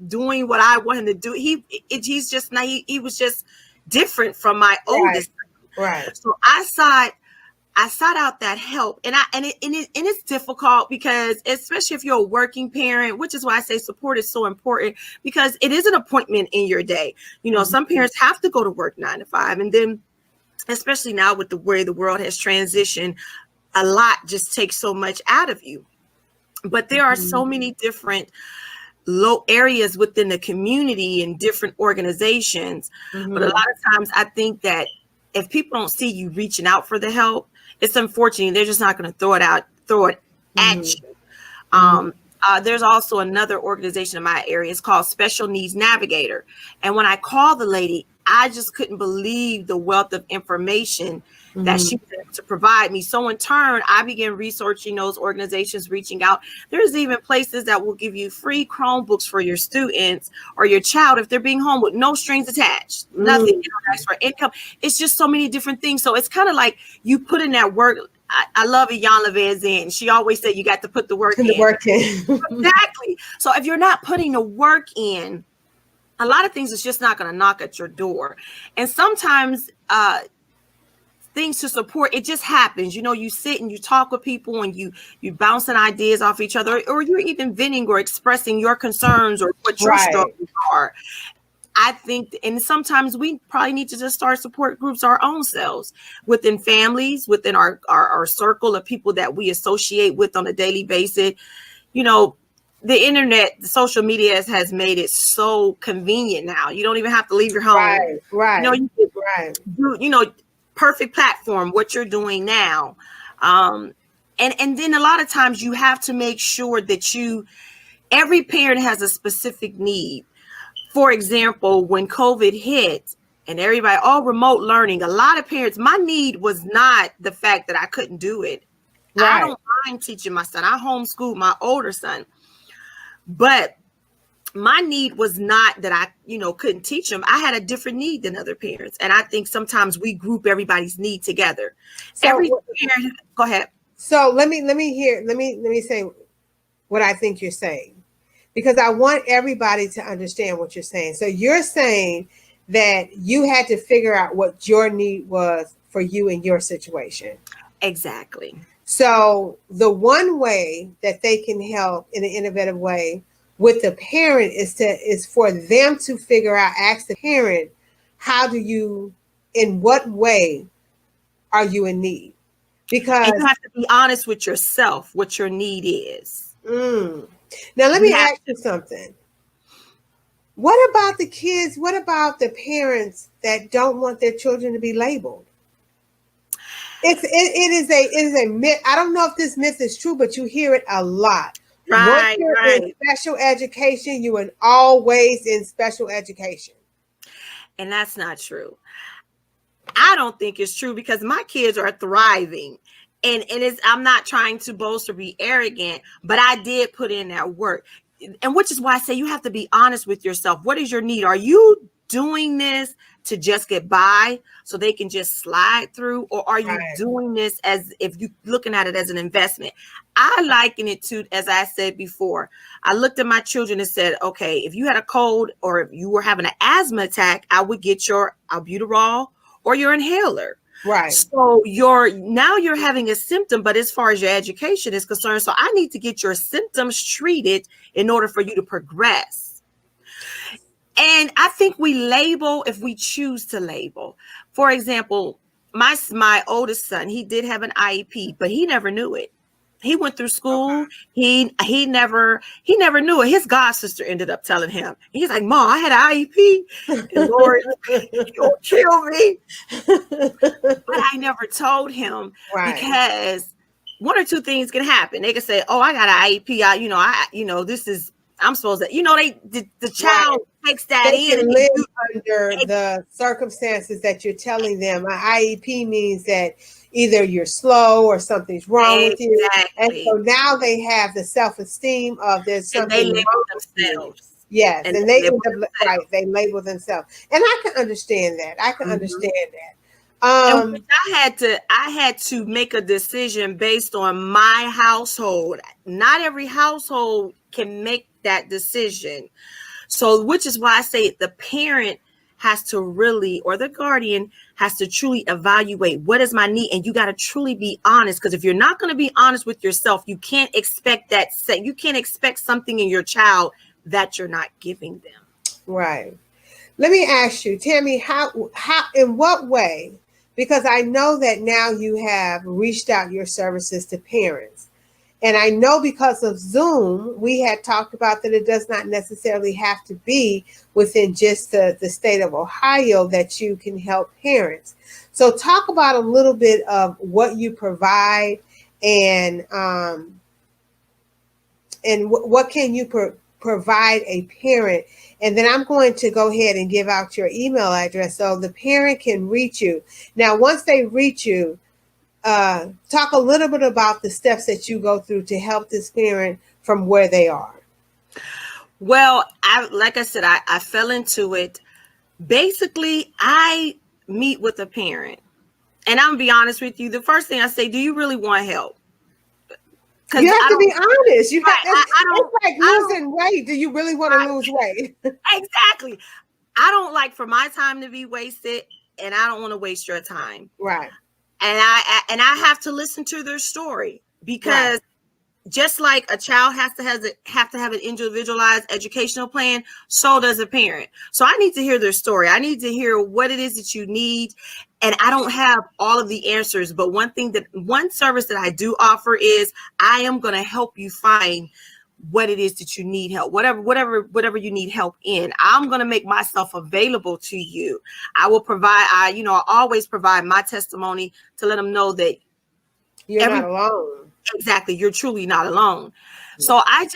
doing what I want him to do. He's just not, he was just different from my oldest.
Right.
So I sought out that help, and it's difficult, because especially if you're a working parent, which is why I say support is so important, because it is an appointment in your day. Some parents have to go to work 9 to 5, and then especially now with the way the world has transitioned, a lot just takes so much out of you. But there are so many different low areas within the community and different organizations. But a lot of times I think that if people don't see you reaching out for the help, it's unfortunate. They're just not going to throw it at you. There's also another organization in my area. It's called Special Needs Navigator. And when I called the lady, I just couldn't believe the wealth of information that she was able to provide me. So in turn, I began researching those organizations, reaching out. There's even places that will give you free Chromebooks for your students or your child if they're being home with no strings attached, nothing, extra income. It's just so many different things. So it's kind of like you put in that work. I love Iyanla Vanzant. She always said you got to put the work in. Exactly. So if you're not putting the work in, a lot of things is just not going to knock at your door. And sometimes things to support, it just happens. You sit and you talk with people, and you bouncing ideas off each other, or you're even venting or expressing your concerns or what your struggles are. I think, and sometimes we probably need to just start support groups our own selves, within families, within our circle of people that we associate with on a daily basis. The internet, the social media has made it so convenient now. You don't even have to leave your home. Perfect platform, what you're doing now. And then a lot of times you have to make sure that every parent has a specific need. For example, when COVID hit and everybody, remote learning, a lot of parents, my need was not the fact that I couldn't do it. I don't mind teaching my son. I homeschooled my older son. But my need was not that I, couldn't teach them. I had a different need than other parents. And I think sometimes we group everybody's need together. So every parent, go ahead.
So let me say what I think you're saying, because I want everybody to understand what you're saying. So you're saying that you had to figure out what your need was for you in your situation.
Exactly.
So the one way that they can help in an innovative way with the parent is for them to figure out, ask the parent, in what way are you in need? Because
you have to be honest with yourself, what your need is.
Now, let me ask you something. What about the kids? What about the parents that don't want their children to be labeled? It is a myth. I don't know if this myth is true, but you hear it a lot. Once you're in special education, you are always in special education.
And that's not true. I don't think it's true, because my kids are thriving. And I'm not trying to boast or be arrogant, but I did put in that work. And which is why I say you have to be honest with yourself. What is your need? Are you doing this to just get by so they can just slide through? Or are you doing this as if you're looking at it as an investment? I liken it to, as I said before, I looked at my children and said, okay, if you had a cold or if you were having an asthma attack, I would get your albuterol or your inhaler.
Right.
So you're having a symptom, but as far as your education is concerned, so I need to get your symptoms treated in order for you to progress. And I think we label if we choose to label. For example, my oldest son, he did have an IEP, but he never knew it. He went through school. He never knew it. His god sister ended up telling him. He's like, "Mom, I had an IEP. And Lord, you'll kill me." But I never told him, because one or two things can happen. They can say, "Oh, I got an IEP. I'm supposed to." The child takes that
they
in
can
and
live
you,
under the circumstances that you're telling them. An IEP means that either you're slow or something's wrong with you. And
exactly.
so now they have the self-esteem of there's
And they
something
label
wrong with you.
themselves.
Yes,
And
and
they
they
label
end up right.
themselves.
They label themselves, and I can understand that. I can
Mhm.
understand that.
And which I had to make a decision based on my household. Not every household can make that decision. So, which is why I say the parent has to really, or the guardian has to truly evaluate what is my need. And you got to truly be honest. Because if you're not going to be honest with yourself, you can't expect that. You can't expect something in your child that you're not giving them.
Right. Let me ask you, Tammie, how, in what way? Because I know that now you have reached out your services to parents. And I know because of Zoom, we had talked about that it does not necessarily have to be within just the state of Ohio that you can help parents. So talk about a little bit of what you provide and what can you provide a parent. And then I'm going to go ahead and give out your email address so the parent can reach you. Now, once they reach you, talk a little bit about the steps that you go through to help this parent from where they are.
Well, like I said, I fell into it. Basically, I meet with a parent. And I'm gonna be honest with you. The first thing I say, do you really want help?
You have to be honest. You have.
It's
like losing weight. Do you really want to lose weight?
Exactly. I don't like for my time to be wasted, and I don't want to waste your time.
Right.
And I have to listen to their story because just like a child have to have an individualized educational plan, so does a parent. So I need to hear their story. I need to hear what it is that you need. And I don't have all of the answers, but one service that I do offer is I am going to help you find what it is that you need help, whatever you need help in. I'm going to make myself available to you. I will provide, I always provide my testimony to let them know that
you're not alone.
Exactly. You're truly not alone. So I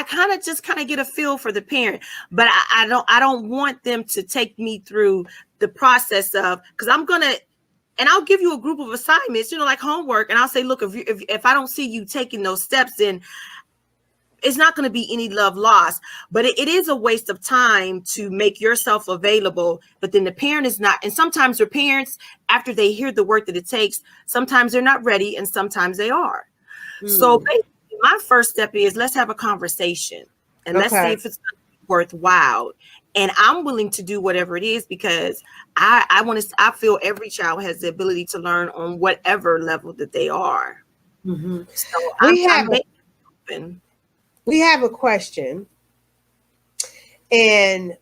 kind of get a feel for the parent, but I don't want them to take me through the process of, because and I'll give you a group of assignments, like homework. And I'll say, look, if I don't see you taking those steps, then it's not going to be any love lost, but it is a waste of time to make yourself available. But then the parent is not. And sometimes your parents, after they hear the work that it takes, sometimes they're not ready and sometimes they are. So basically, my first step is let's have a conversation and let's see if it's worthwhile. And I'm willing to do whatever it is because I feel every child has the ability to learn on whatever level that they are.
Mm-hmm.
So
we have a question, and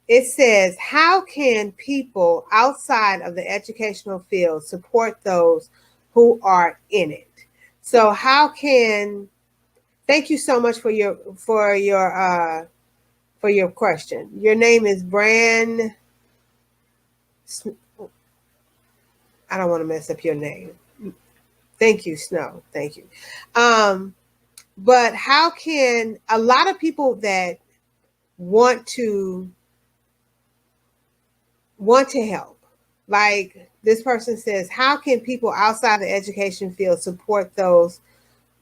it says, how can people outside of the educational field support those who are in it? So thank you so much for your question. Your name is Bran. I don't want to mess up your name. Thank you, Snow. Thank you. But how can a lot of people that want to help, like this person says, how can people outside the education field support those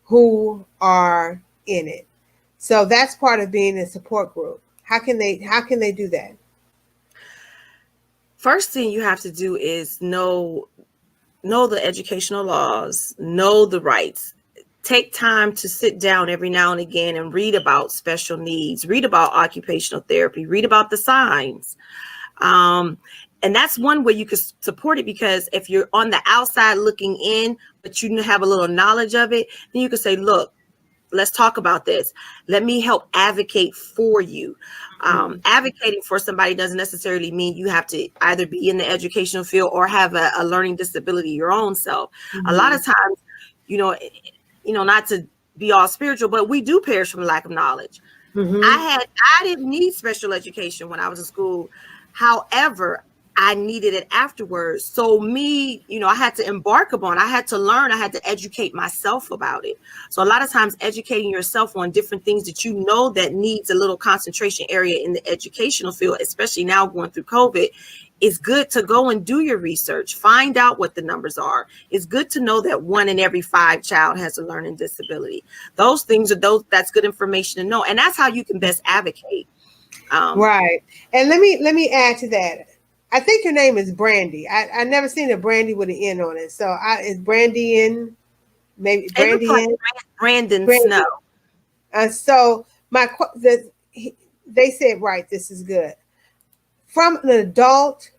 who are in it? So that's part of being a support group. How can they do that?
First thing you have to do is know the educational laws, know the rights. Take time to sit down every now and again and read about special needs, read about occupational therapy, read about the signs. And that's one way you could support it, because if you're on the outside looking in, but you have a little knowledge of it, then you could say, look, let's talk about this. Let me help advocate for you. Advocating for somebody doesn't necessarily mean you have to either be in the educational field or have a learning disability your own self. A lot of times, not to be all spiritual, but we do perish from lack of knowledge. I didn't need special education when I was in school. However, I needed it afterwards. So me, I had to embark upon, I had to learn, I had to educate myself about it. So a lot of times educating yourself on different things that that needs a little concentration area in the educational field, especially now going through COVID, it's good to go and do your research, find out what the numbers are. It's good to know that 1 in every 5 child has a learning disability. That's good information to know. And that's how you can best advocate.
Right. And let me add to that. I think your name is Brandy. I never seen a Brandy with an N on it. So is Brandy in? Maybe Brandy in?
Brandon Snow.
So they said, right, this is good. From an adult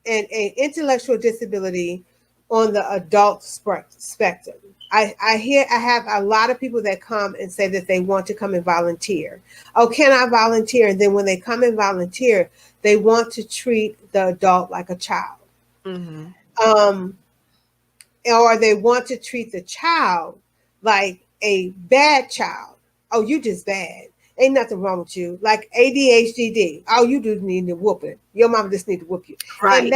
and an intellectual disability on the adult spectrum, I have a lot of people that come and say that they want to come and volunteer. Oh, can I volunteer? And then when they come and volunteer, they want to treat the adult like a child.
Mm-hmm.
Or they want to treat the child like a bad child. Oh, you just bad. Ain't nothing wrong with you. Like ADHD. Oh, you do need to whoop it. Your mama just need to whoop you.
Right.
And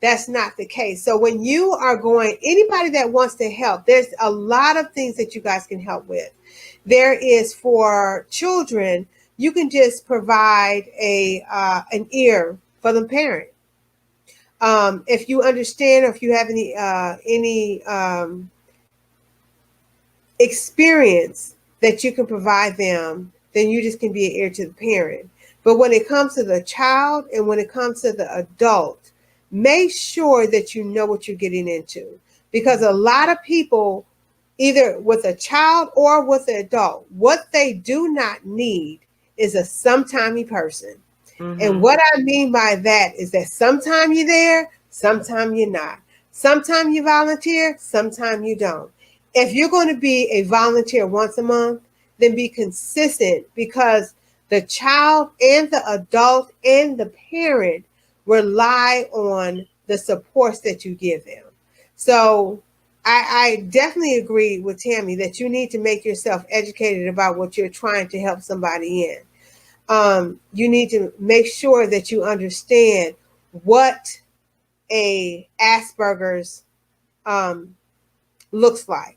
that's not the case. So when you are anybody that wants to help, there's a lot of things that you guys can help with. There is for children, you can just provide an ear for the parent. If you understand, or if you have any experience that you can provide them, then you just can be an ear to the parent. But when it comes to the child and when it comes to the adult, make sure that you know what you're getting into, because a lot of people, either with a child or with an adult, what they do not need is a sometimey person. Mm-hmm. And what I mean by that is that sometime you're there, sometime you're not. Sometime you volunteer, sometime you don't. If you're going to be a volunteer once a month, then be consistent, because the child and the adult and the parent rely on the supports that you give them. So I definitely agree with Tammie that you need to make yourself educated about what you're trying to help somebody in. You need to make sure that you understand what a Asperger's looks like.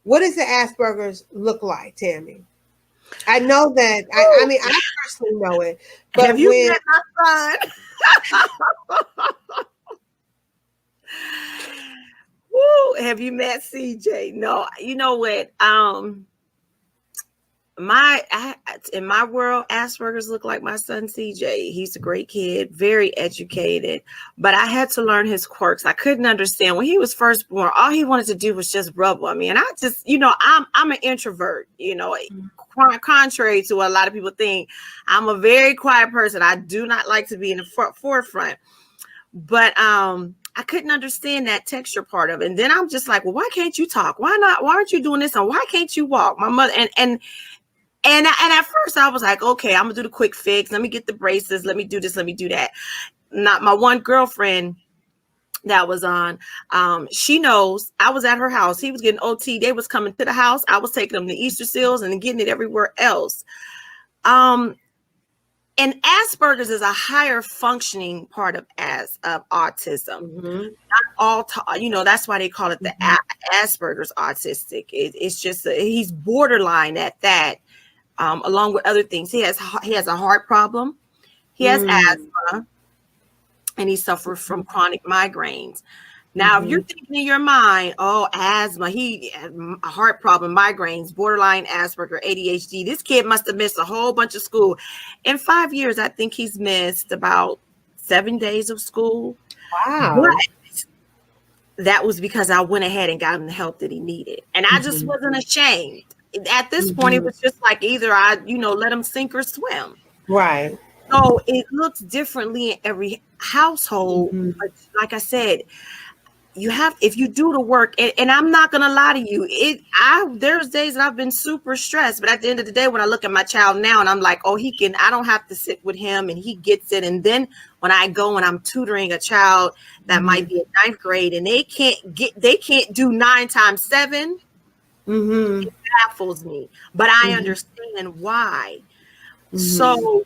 What does the Asperger's look like, Tammie? I know that. I mean, I personally know it. But
have you met my son? Woo! Have you met CJ? No. You know what? In my world, Asperger's look like my son CJ. He's a great kid, very educated, but I had to learn his quirks. I couldn't understand when he was first born. All he wanted to do was just rub on me, and I just, I'm an introvert. Contrary to what a lot of people think, I'm a very quiet person. I do not like to be in the forefront, but I couldn't understand that texture part of it. And then I'm just like, well, why can't you talk? Why not? Why aren't you doing this? And why can't you walk? My mother and at first I was like, okay, I'm gonna do the quick fix. Let me get the braces. Let me do this. Let me do that. Not my one girlfriend that was on. She knows I was at her house. He was getting OT. They was coming to the house. I was taking them to Easter seals and getting it everywhere else. And Asperger's is a higher functioning part of autism. Mm-hmm. Not all, that's why they call it the Asperger's autistic. It's just he's borderline at that. Along with other things, he has a heart problem, he has asthma, and he suffers from chronic migraines. Now, if you're thinking in your mind, oh, asthma, he had a heart problem, migraines, borderline Asperger, ADHD. This kid must have missed a whole bunch of school. In 5 years, I think he's missed about 7 days of school.
Wow.
But that was because I went ahead and got him the help that he needed. And I just wasn't ashamed. At this point, it was just like either I, let him sink or swim.
Right.
So it looks differently in every household. But like I said, if you do the work, and I'm not going to lie to you, there's days that I've been super stressed. But at the end of the day, when I look at my child now and I'm like, oh, I don't have to sit with him and he gets it. And then when I go and I'm tutoring a child that might be in 9th grade and they can't do 9 times 7. It baffles me, but I understand why. So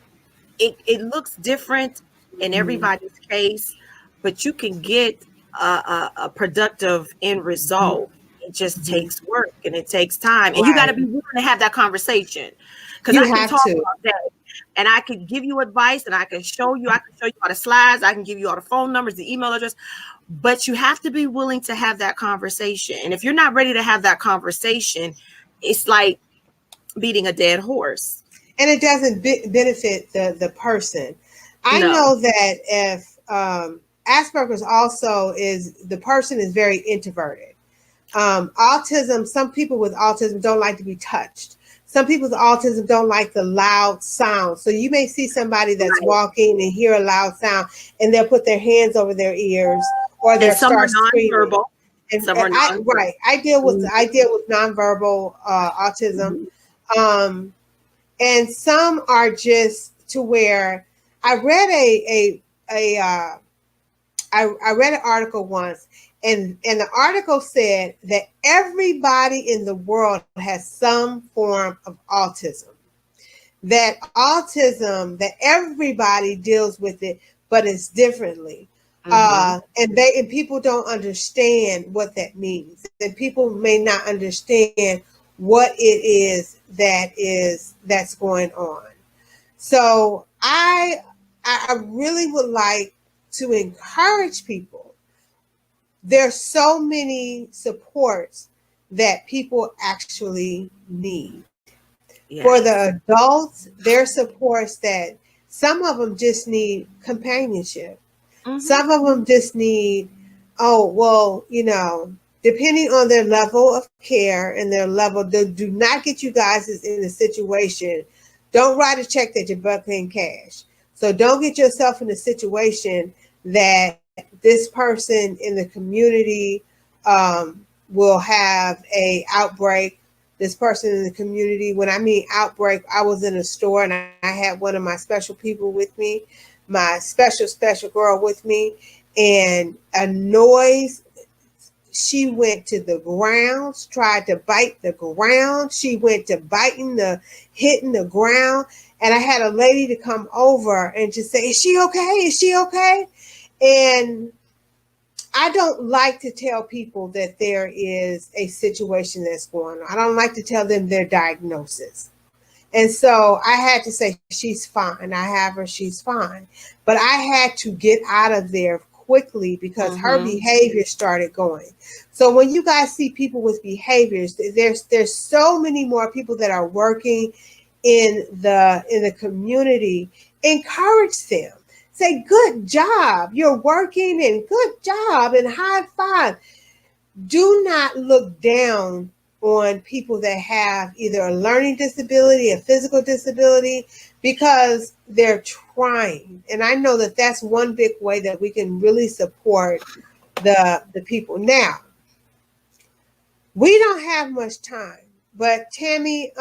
it looks different in everybody's case, but you can get a productive end result. It just takes work and it takes time, and you got to be willing to have that conversation. Because I can talk all day, and I could give you advice, and I can show you all the slides, I can give you all the phone numbers, the email address, but you have to be willing to have that conversation. And if you're not ready to have that conversation, it's like beating a dead horse.
And it doesn't benefit the person. I know that if Asperger's also is, the person is very introverted. Autism, some people with autism don't like to be touched. Some people with autism don't like the loud sound. So you may see somebody that's walking and hear a loud sound, and they'll put their hands over their ears, or they'll start screaming. And some are nonverbal. I deal with nonverbal autism, and some are just to where I read I read an article once. And the article said that everybody in the world has some form of autism. That everybody deals with it, but it's differently. And people don't understand what that means. And people may not understand what it is that's going on. So I really would like to encourage people. There's so many supports that people actually need. Yes. For the adults, there's supports that some of them just need companionship. Some of them just need, depending on their level of care and their level, they do not get you guys in a situation. Don't write a check that you're butt paying cash. So don't get yourself in a situation that this person in the community will have a outbreak. This person in the community, when I mean outbreak, I was in a store and I had one of my special people with me, my special girl with me, and a noise. She went to the ground, tried to bite the ground. She went to hitting the ground. And I had a lady to come over and just say, "Is she okay? Is she okay?" And I don't like to tell people that there is a situation that's going on. I don't like to tell them their diagnosis. And so I had to say, she's fine. I have her, she's fine. But I had to get out of there quickly because her behavior started going. So when you guys see people with behaviors, there's so many more people that are working in the community. Encourage them. Say, good job, you're working, and good job, and high five. Do not look down on people that have either a learning disability, a physical disability, because they're trying. And I know that that's one big way that we can really support the people. Now, we don't have much time, but Tammie,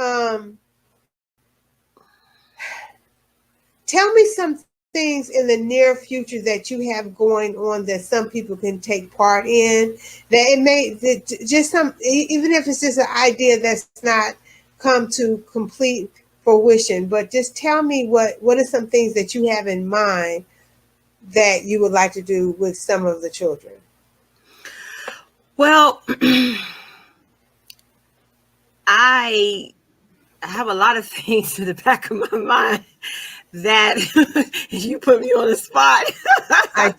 tell me some things in the near future that you have going on that some people can take part in, that it may just some, even if it's just an idea that's not come to complete fruition, but just tell me what are some things that you have in mind that you would like to do with some of the children.
Well, I have a lot of things in the back of my mind that you put me on the spot.
I'm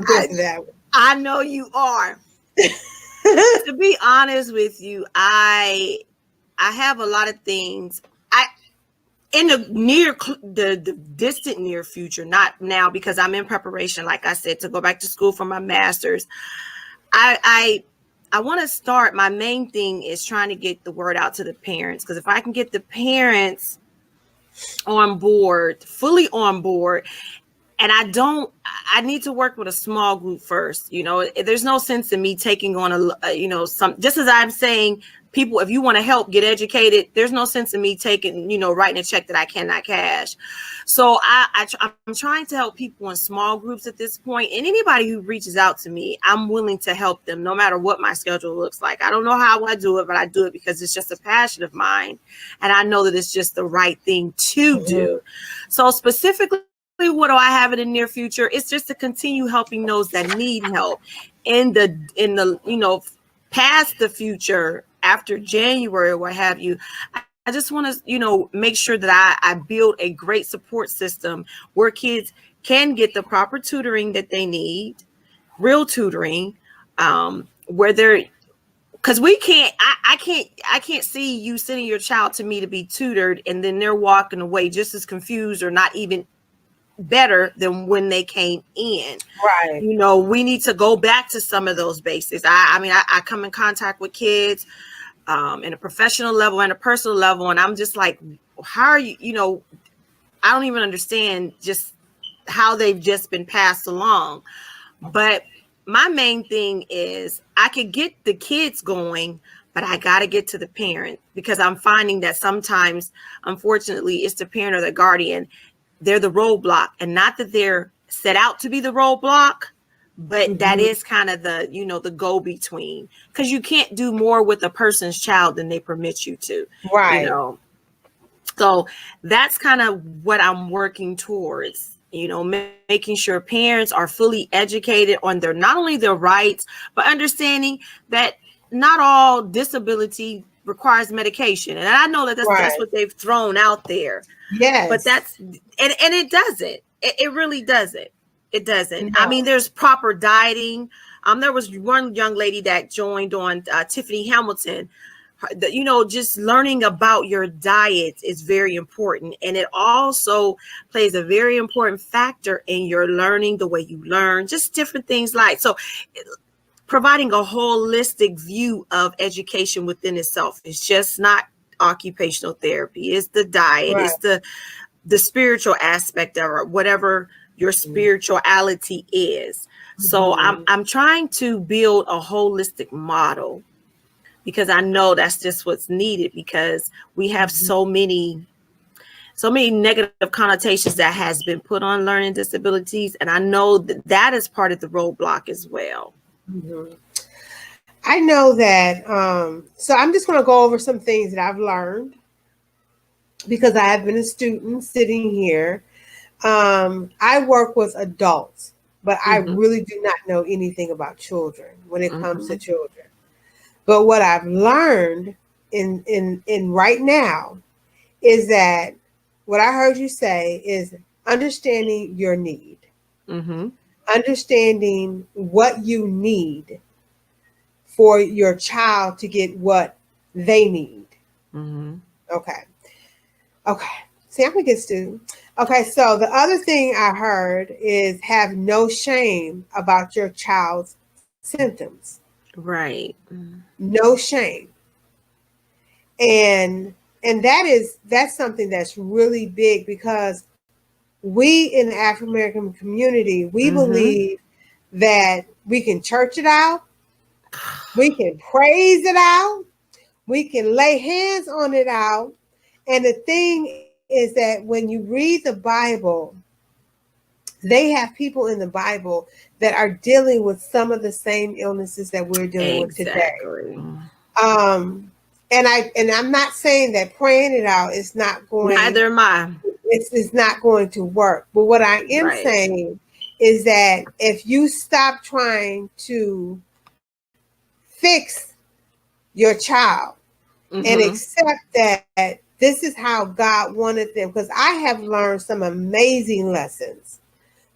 good for that one.
I know you are. To be honest with you, I have a lot of things. In the distant near future, not now because I'm in preparation, like I said, to go back to school for my master's. I want to start. My main thing is trying to get the word out to the parents, because if I can get the parents on board, fully on board, and I need to work with a small group first. There's no sense in me taking on just as I'm saying, people, if you want to help get educated, there's no sense in me taking, writing a check that I cannot cash. So I'm trying to help people in small groups at this point. And anybody who reaches out to me, I'm willing to help them no matter what my schedule looks like. I don't know how I do it, but I do it because it's just a passion of mine. And I know that it's just the right thing to do. So specifically what do I have in the near future? It's just to continue helping those that need help in the past the future after January or what have you. I just want to, make sure that I build a great support system where kids can get the proper tutoring that they need, real tutoring, where they're, because I can't see you sending your child to me to be tutored and then they're walking away just as confused or not even better than when they came in.
Right.
We need to go back to some of those basics. I come in contact with kids in a professional level and a personal level, and I'm just like, how are you, I don't even understand just how they've just been passed along. But my main thing is I could get the kids going, but I got to get to the parent, because I'm finding that sometimes, unfortunately, it's the parent or the guardian. They're the roadblock, and not that they're set out to be the roadblock, but that is kind of the, the go-between, because you can't do more with a person's child than they permit you to,
Right.
So that's kind of what I'm working towards, making sure parents are fully educated on not only their rights, but understanding that not all disability requires medication. And I know that that's what they've thrown out there.
Yes.
But and it doesn't. It really doesn't. It doesn't.
No.
I mean, there's proper dieting. There was one young lady that joined on Tiffany Hamilton. Just learning about your diet is very important. And it also plays a very important factor in your learning, the way you learn, just different things so providing a holistic view of education within itself. It's just not occupational therapy. It's the diet. Right. It's the spiritual aspect of whatever your spirituality is. So I'm trying to build a holistic model, because I know that's just what's needed, because we have so many negative connotations that has been put on learning disabilities. And I know that is part of the roadblock as well.
I know that. So I'm just going to go over some things that I've learned, because I have been a student sitting here. I work with adults, but I really do not know anything about children when it comes to children. But what I've learned in right now is that what I heard you say is understanding your need, understanding what you need for your child to get what they need. Okay. See, I'm a good student. Okay, so the other thing I heard is have no shame about your child's symptoms.
Right.
No shame. And that's something that's really big, because we in the African American community, we believe that we can church it out, we can praise it out, we can lay hands on it out. And the thing is that when you read the Bible, they have people in the Bible that are dealing with some of the same illnesses that we're dealing with today. And I'm not saying that praying it out is not going.
Neither am I.
It's not going to work. But what I am saying is that if you stop trying to fix your child and accept that this is how God wanted them, because I have learned some amazing lessons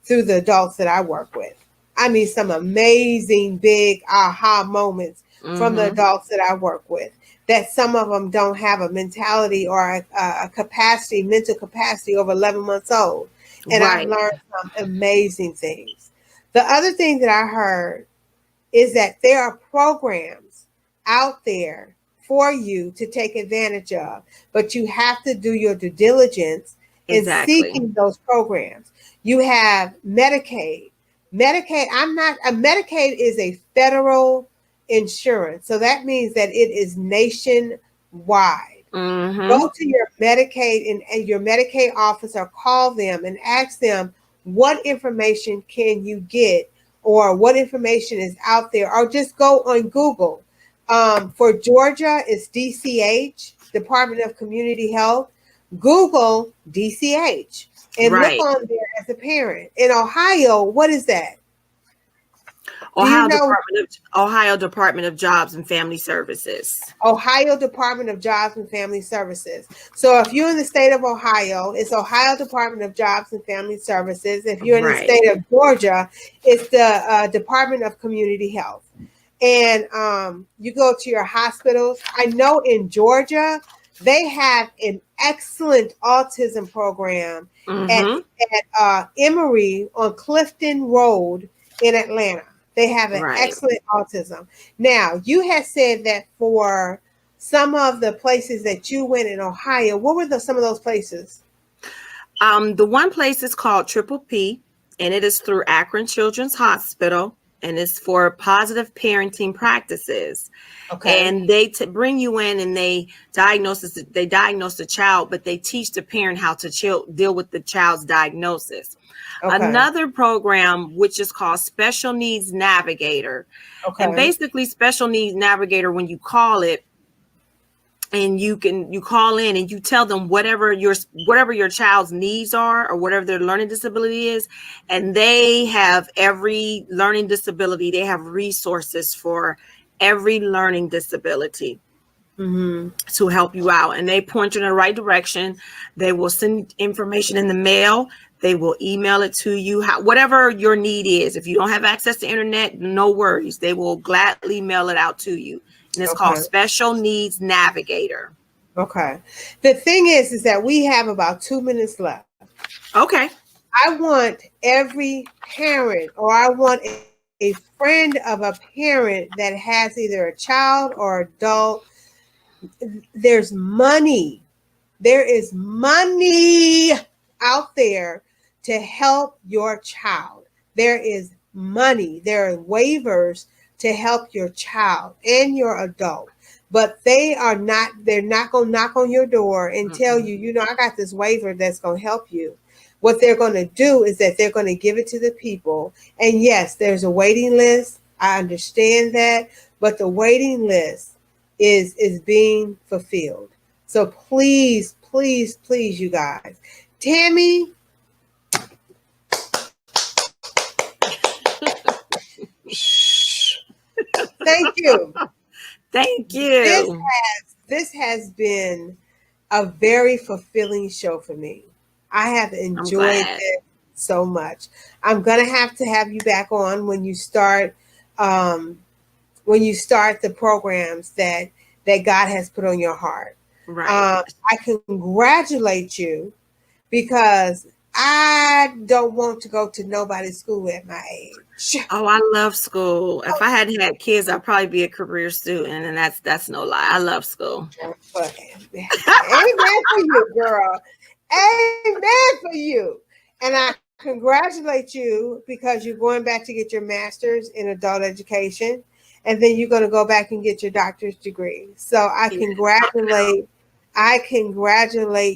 through the adults that I work with. I mean, some amazing big aha moments from the adults that I work with, that some of them don't have a mentality or a capacity, mental capacity over 11 months old. And I've learned some amazing things. The other thing that I heard is that there are programs out there for you to take advantage of, but you have to do your due diligence in seeking those programs. You have Medicaid. Medicaid is a federal insurance. So that means that it is nationwide. Go to your Medicaid and your Medicaid office, or call them and ask them what information can you get, or what information is out there, or just go on Google. For Georgia, it's DCH, Department of Community Health. Google DCH. and look
Right.
on there as a parent. In Ohio, what is that? Do you know?
Ohio Department of Jobs and Family Services.
Ohio Department of Jobs and Family Services. So if you're in the state of Ohio, it's Ohio Department of Jobs and Family Services. If you're in the
Right.
state of Georgia, it's the Department of Community Health. And you go to your hospitals. I know in Georgia, they have an excellent autism program at Emory on Clifton Road in Atlanta. They have an
Right.
excellent autism. Now, you had said that for some of the places that you went in Ohio, what were some of those places?
The one place is called Triple P, and it is through Akron Children's Hospital, and it's for positive parenting practices.
Okay.
And they bring you in and they diagnose the child, but they teach the parent how to deal with the child's diagnosis.
Okay.
Another program, which is called Special Needs Navigator.
Okay.
And basically Special Needs Navigator, when you call it, and you call in and you tell them whatever your child's needs are or whatever their learning disability is, and they have every learning disability. They have resources for every learning disability to help you out, and they point you in the right direction. They will send information in the mail. They will email it to you, whatever your need is. If you don't have access to internet, no worries. They will gladly mail it out to you. And it's called Special Needs Navigator.
Okay. The thing is that we have about 2 minutes left.
Okay.
I want every parent, or I want a friend of a parent that has either a child or adult. There's money. There is money out there to help your child. There is money. There are waivers to help your child and your adult. But they're not going to knock on your door and tell you, I got this waiver that's going to help you. What they're going to do is that they're going to give it to the people. And yes, there's a waiting list. I understand that. But the waiting list is being fulfilled. So please, please, please, you guys. Tammie. Thank you.
Thank you.
This has been a very fulfilling show for me. I have enjoyed it so much. I'm going to have you back on when you start the programs that God has put on your heart.
Right.
I congratulate you because I don't want to go to nobody's school at my age.
Oh, I love school. If I hadn't had kids, I'd probably be a career student, and that's no lie. I love school.
But, amen for you, girl. Amen for you. And I congratulate you because you're going back to get your master's in adult education, and then you're going to go back and get your doctor's degree. So I congratulate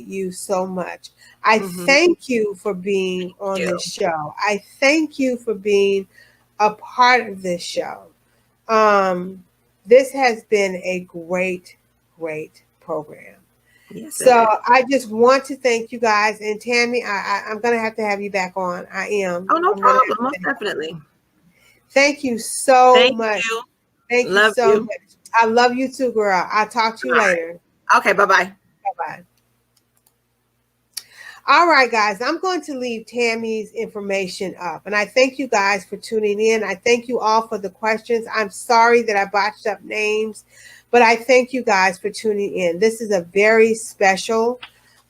you so much. I thank you for being on this show. I thank you for being a part of this show. This has been a great, great program. Yes, so I just want to thank you guys. And Tammie, I'm going to have you back on. I am.
Oh, no problem. Most definitely.
Thank you so much. Thank you so much. I love you too, girl. I'll talk to you later.
Okay, bye-bye.
Bye-bye. All right, guys, I'm going to leave Tammie's information up. And I thank you guys for tuning in. I thank you all for the questions. I'm sorry that I botched up names, but I thank you guys for tuning in. This is a very special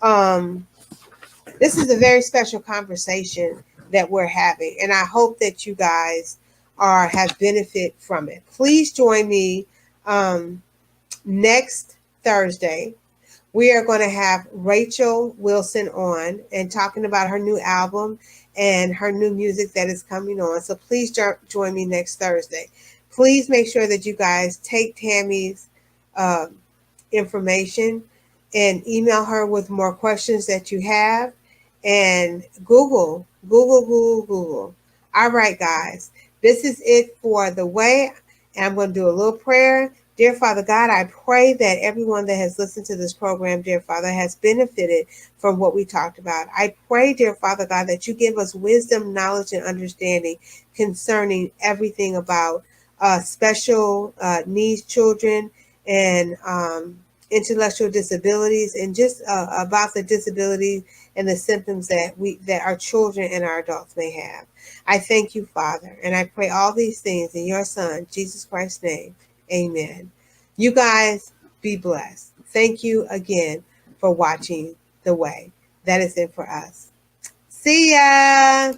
conversation that we're having. And I hope that you guys have benefit from it. Please join me next Thursday. We are going to have Rachel Wilson on and talking about her new album and her new music that is coming on. So please join me next Thursday. Please make sure that you guys take Tammie's information and email her with more questions that you have. And Google. All right, guys. This is it for The Way. And I'm going to do a little prayer. Dear Father God, I pray that everyone that has listened to this program, dear Father, has benefited from what we talked about. I pray, dear Father God, that you give us wisdom, knowledge, and understanding concerning everything about special needs children and intellectual disabilities, and just about the disabilities and the symptoms that our children and our adults may have. I thank you, Father, and I pray all these things in your Son, Jesus Christ's name. Amen. You guys be blessed. Thank you again for watching The Way. That is it for us. See ya.